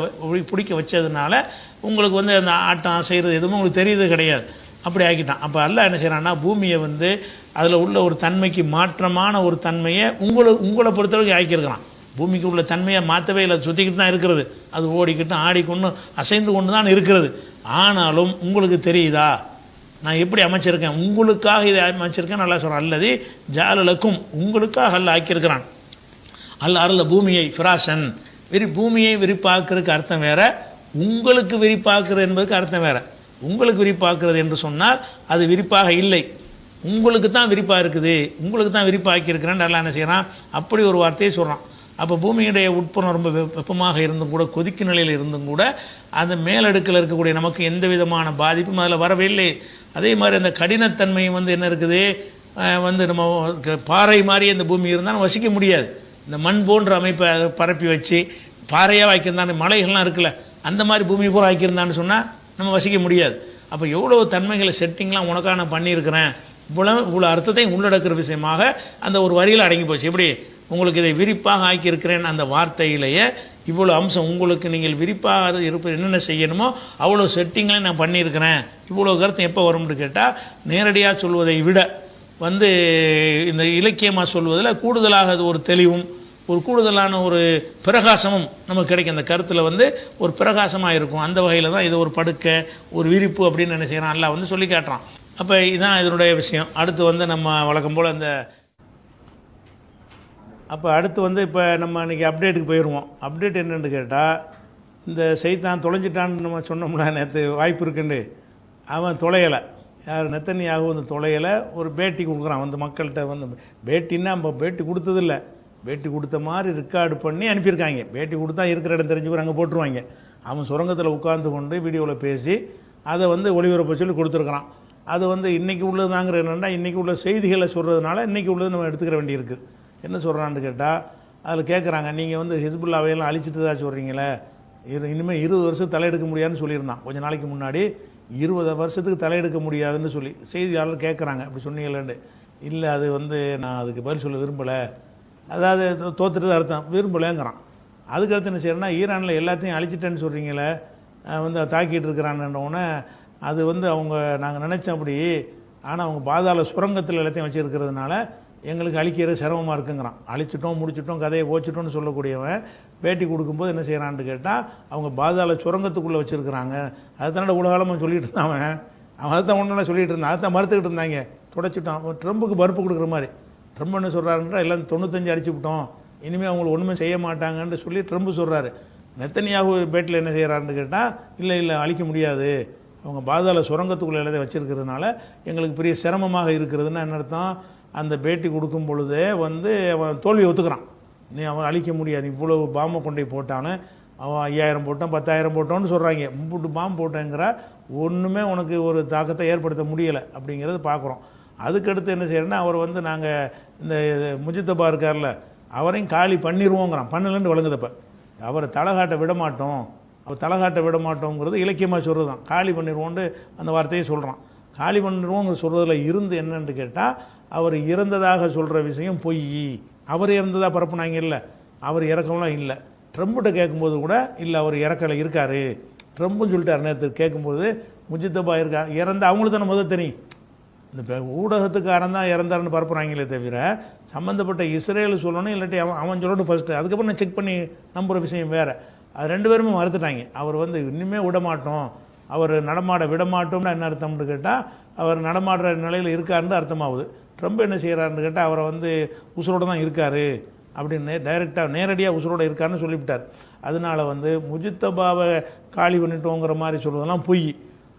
பிடிக்க வச்சதுனால உங்களுக்கு வந்து அந்த ஆட்டம் செய்கிறது எதுவுமே உங்களுக்கு தெரியுது கிடையாது. அப்படி ஆக்கிட்டான். அப்போ அல்ல என்ன செய்கிறான்னா பூமியை வந்து அதில் உள்ள ஒரு தன்மைக்கு மாற்றமான ஒரு தன்மையை உங்களை பொறுத்தளவுக்கு ஆக்கியிருக்கிறான். பூமிக்கு உள்ள தன்மையை மாற்றவே இல்லை, சுற்றிக்கிட்டு தான் இருக்கிறது. அது ஓடிக்கிட்டு ஆடிக்கொண்டு அசைந்து கொண்டு தான் இருக்கிறது. ஆனாலும் உங்களுக்கு தெரியுதா நான் எப்படி அமைச்சிருக்கேன், உங்களுக்காக இதை அமைச்சிருக்கேன். நல்லா சொல்கிறேன், அல்லது ஜாலலக்கும் உங்களுக்காக அல்ல ஆக்கியிருக்கிறான். அருள பூமியை ஃபிராசன் பூமியை விரிப்பாக்குறதுக்கு அர்த்தம் வேற, உங்களுக்கு விரிப்பாக்குறது என்பதுக்கு அர்த்தம் வேற. உங்களுக்கு விரிப்பாக்குறது என்று சொன்னால் அது விரிப்பாக இல்லை, உங்களுக்கு தான் விரிப்பாக இருக்குது, உங்களுக்கு தான் விரிப்பாக்கியிருக்கிறேன். நல்லா என்ன செய்கிறான், அப்படி ஒரு வார்த்தையை சொல்கிறான். அப்போ பூமியுடைய உட்புறம் ரொம்ப வெப்பமாக இருந்தும் கூட, கொதிக்கும் நிலையில் இருந்தும் கூட, அந்த மேலடுக்கில் இருக்கக்கூடிய நமக்கு எந்த விதமான பாதிப்பும் அதில் வரவே இல்லை. அதே மாதிரி அந்த கடினத்தன்மையும் என்ன இருக்குது, நம்ம பாறை மாதிரி அந்த பூமி இருந்தாலும் வசிக்க முடியாது. இந்த மண் போன்ற அமைப்பை அதை பரப்பி வச்சு பாறையாக வாய்க்கிருந்தான்னு, மலைகள்லாம் இருக்குல்ல, அந்த மாதிரி பூமி பூரா ஆக்கியிருந்தான்னு சொன்னால் நம்ம வசிக்க முடியாது. அப்போ எவ்வளோ தன்மைகளை செட்டிங்லாம் உனக்காக நான் பண்ணியிருக்கிறேன், இவ்வளோ அர்த்தத்தையும் உள்ளடக்கிற விஷயமாக அந்த ஒரு வரியில் அடங்கி போச்சு. எப்படி உங்களுக்கு இதை விரிப்பாக ஆக்கியிருக்கிறேன் அந்த வார்த்தையிலேயே இவ்வளோ அம்சம், உங்களுக்கு நீங்கள் விரிப்பாக இருப்பது என்னென்ன செய்யணுமோ அவ்வளோ செட்டிங்களையும் நான் பண்ணியிருக்கிறேன். இவ்வளோ கருத்து எப்போ வரும்னு கேட்டால், நேரடியாக சொல்வதை விட இந்த இலக்கியமாக சொல்வதில் கூடுதலாக அது ஒரு தெளிவும் ஒரு கூடுதலான ஒரு பிரகாசமும் நமக்கு கிடைக்கும். அந்த கருத்தில் ஒரு பிரகாசமாக இருக்கும். அந்த வகையில் தான் இது ஒரு படுக்கை, ஒரு விரிப்பு அப்படின்னு என்ன செய்கிறான், அல்லாஹ் சொல்லி காட்டுறான். அப்போ இதுதான் இதனுடைய விஷயம். அடுத்து நம்ம வழக்கம் போல் அப்போ அடுத்து இப்போ நம்ம இன்றைக்கி அப்டேட்டுக்கு போயிடுவோம். அப்டேட் என்னென்னு கேட்டால், இந்த செய்தான் தொலைஞ்சிட்டான்னு நம்ம சொன்னோம்னா நேற்று வாய்ப்பு இருக்குண்டு, அவன் தொலையலை. யார் நெத்தனியாக தொலையலை, ஒரு பேட்டி கொடுக்குறான் மக்கள்கிட்ட. பேட்டின்னா நம்ம பேட்டி கொடுத்ததில்லை, பேட்டி கொடுத்த மாதிரி ரெக்கார்டு பண்ணி அனுப்பியிருக்காங்க. பேட்டி கொடுத்தா இருக்கிற இடம் தெரிஞ்சுக்கிற அங்கே போட்டுருவாங்க. அவன் சுரங்கத்தில் உட்கார்ந்து கொண்டு வீடியோவில் பேசி அதை ஒளிபரப்ப சொல்லி கொடுத்துருக்குறான். அது இன்றைக்கி உள்ளதுதாங்கிற என்னென்னா, இன்றைக்கி உள்ள செய்திகளை சொல்கிறதுனால இன்றைக்கி உள்ளது நம்ம எடுத்துக்கிற வேண்டியிருக்கு. என்ன சொல்கிறான்னு கேட்டால், அதில் கேட்குறாங்க, நீங்கள் ஹிஸ்புல்லாவையெல்லாம் அழிச்சிட்டு தான் சொல்கிறீங்களே, இனிமேல் 20 வருஷம் தலையெடுக்க முடியாதுன்னு சொல்லியிருந்தான் கொஞ்சம் நாளைக்கு முன்னாடி. 20 வருஷத்துக்கு தலையெடுக்க முடியாதுன்னு சொல்லி செய்தியாளர் கேட்குறாங்க, அப்படி சொன்னீங்களேன்னு. இல்லை, அது நான் அதுக்கு பதில் சொல்ல விரும்பலை, அதாவது தோத்துட்டு அர்த்தம், விரும்பலைங்கிறான். அதுக்கடுத்து என்ன செய்யறேன்னா, ஈரானில் எல்லாத்தையும் அழிச்சிட்டேன்னு சொல்கிறீங்களே, தாக்கிட்டு இருக்கிறான்னோடனே அது அவங்க நாங்கள் நினச்சோம் அப்படி, ஆனால் அவங்க பாதாள சுரங்கத்தில் எல்லாத்தையும் வச்சுருக்கிறதுனால எங்களுக்கு அழிக்கிறது சிரமமாக இருக்குங்கிறான். அழிச்சிட்டோம் முடிச்சிட்டோம் கதையை ஓச்சிட்டோம்னு சொல்லக்கூடியவன் பேட்டி கொடுக்கும்போது என்ன செய்கிறான்னு கேட்டால், அவங்க பாதாள சுரங்கத்துக்குள்ளே வச்சுருக்கிறாங்க. அதுதானே உலகாலமாக சொல்லிட்டு இருந்தான் அவன் அதுதான் ஒன்றுனா சொல்லிகிட்டு இருந்தான், அதுதான் மறுத்துக்கிட்டு இருந்தாங்க. தொடச்சிட்டான். ட்ரம்புக்கு பருப்பு கொடுக்குற மாதிரி. ட்ரம்ப் என்ன சொல்கிறாருன்றா, எல்லாம் 95 அடிச்சு விட்டோம், இனிமேல் அவங்களை ஒன்றுமே செய்ய மாட்டாங்கன்னு சொல்லி ட்ரம்ப் சொல்கிறாரு. நெத்தனியாகு பேட்டில் என்ன செய்கிறாருன்னு கேட்டால், இல்லை அழிக்க முடியாது, அவங்க பாதாள சுரங்கத்துக்குள்ளே எல்லாத்தையும் வச்சுருக்கிறதுனால எங்களுக்கு பெரிய சிரமமாக இருக்கிறதுன்னு என்ன அர்த்தம், அந்த பேட்டி கொடுக்கும் பொழுதே அவன் தோல்வியை ஒத்துக்கிறான். நீ அவன் அழிக்க முடியாது, இவ்வளவு பாம்பை கொண்டு போட்டான்னு, அவன் 5000 போட்டான் 10,000 போட்டோன்னு சொல்கிறாங்க. முப்பட்டு பாம்பு போட்டேங்கிற ஒன்றுமே உனக்கு ஒரு தாக்கத்தை ஏற்படுத்த முடியலை அப்படிங்கிறத பார்க்குறோம். அதுக்கடுத்து என்ன செய்யறேன்னா, அவர் நாங்கள் இந்த முஜித்தபா இருக்கார்ல, அவரையும் காலி பண்ணிடுவோங்கிறான். பண்ணலன்னு வழங்குதப்ப அவரை தலைகாட்ட விட மாட்டோம், அவர் தலைகாட்ட விட மாட்டோங்கிறது இலக்கியமாக சொல்கிறது தான். காலி பண்ணிடுவோன்னு அந்த வார்த்தையை சொல்கிறான். காலி பண்ணிடுவோங்கிற சொல்கிறதுல இருந்து என்னன்னு கேட்டால், அவர் இறந்ததாக சொல்கிற விஷயம் பொய். அவர் இறந்ததாக பரப்புனாங்க, இல்லை அவர் இறக்கம்லாம் இல்லை. ட்ரம்ப்கிட்ட கேட்கும்போது கூட இல்லை அவர் இறக்கலை இருக்கார், ட்ரம்ப்னு சொல்லிட்டார். நேற்று கேட்கும்போது முஜித்தபா இருக்கா இறந்து அவங்களுக்கு தானே முதல் தெரியும். இந்த ஊடகத்துக்காரன் தான் இறந்தாருன்னு பரப்புறாங்களே தவிர, சம்மந்தப்பட்ட இஸ்ரேல் சொல்லணும், இல்லாட்டி அவன் சொல்லணும் ஃபஸ்ட்டு, அதுக்கப்புறம் நான் செக் பண்ணி நம்புகிற விஷயம் வேறு. அது 2 பேருமே மறுத்துட்டாங்க. அவர் இன்னுமே விடமாட்டோம், அவர் நடமாட விடமாட்டோம்னு என்ன அர்த்தம்னு கேட்டால், அவர் நடமாடுற நிலையில் இருக்காருன்னு அர்த்தமாகுது. ட்ரம்ப் என்ன செய்கிறாருன்னு கேட்டால், அவரை உசுரோடு தான் இருக்கார் அப்படின்னு டைரெக்டாக நேரடியாக உசுரோடு இருக்காருன்னு சொல்லிவிட்டார். அதனால் முஜித்தபாவை காலி பண்ணிட்டோங்கிற மாதிரி சொல்வதெல்லாம் பொய்.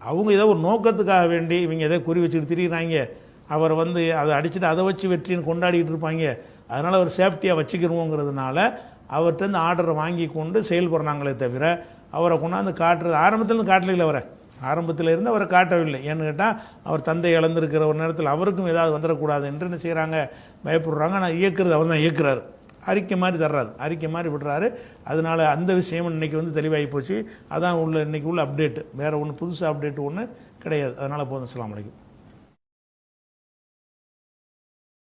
அவங்க ஏதோ ஒரு நோக்கத்துக்காக வேண்டி இவங்க எதோ குறி வச்சுட்டு திரிகிறாங்க. அவர் அதை அடிச்சுட்டு அதை வச்சு வெற்றின்னு கொண்டாடிக்கிட்டு இருப்பாங்க. அதனால் அவர் சேஃப்டியாக வச்சுக்கிறோங்கிறதுனால அவர்கிட்ட ஆர்டரை வாங்கி கொண்டு செயல்படுறாங்களே தவிர, அவரை கொண்டாந்து காட்டுறது ஆரம்பத்துலேருந்து காட்டலையில், ஆரம்பத்தில் இருந்து அவரை காட்டவில்லை. ஏன்னு கேட்டால், அவர் தந்தை இழந்திருக்கிற ஒரு நேரத்தில் அவருக்கும் ஏதாவது வந்துடக்கூடாது என்று என்ன செய்கிறாங்க, பயப்படுறாங்க. ஆனால் இயக்குறது அவர் தான் இயக்குறாரு, அறிக்கை மாதிரி தர்றாரு, அறிக்கை மாதிரி விடுறாரு. அதனால் அந்த விஷயம் இன்றைக்கி தெளிவாகி போச்சு. அதான் இன்றைக்கி உள்ள அப்டேட்டு. வேறு ஒன்று புதுசாக அப்டேட்டு ஒன்று கிடையாது. அதனால் போதும். அஸ்ஸலாமு அலைக்கும்.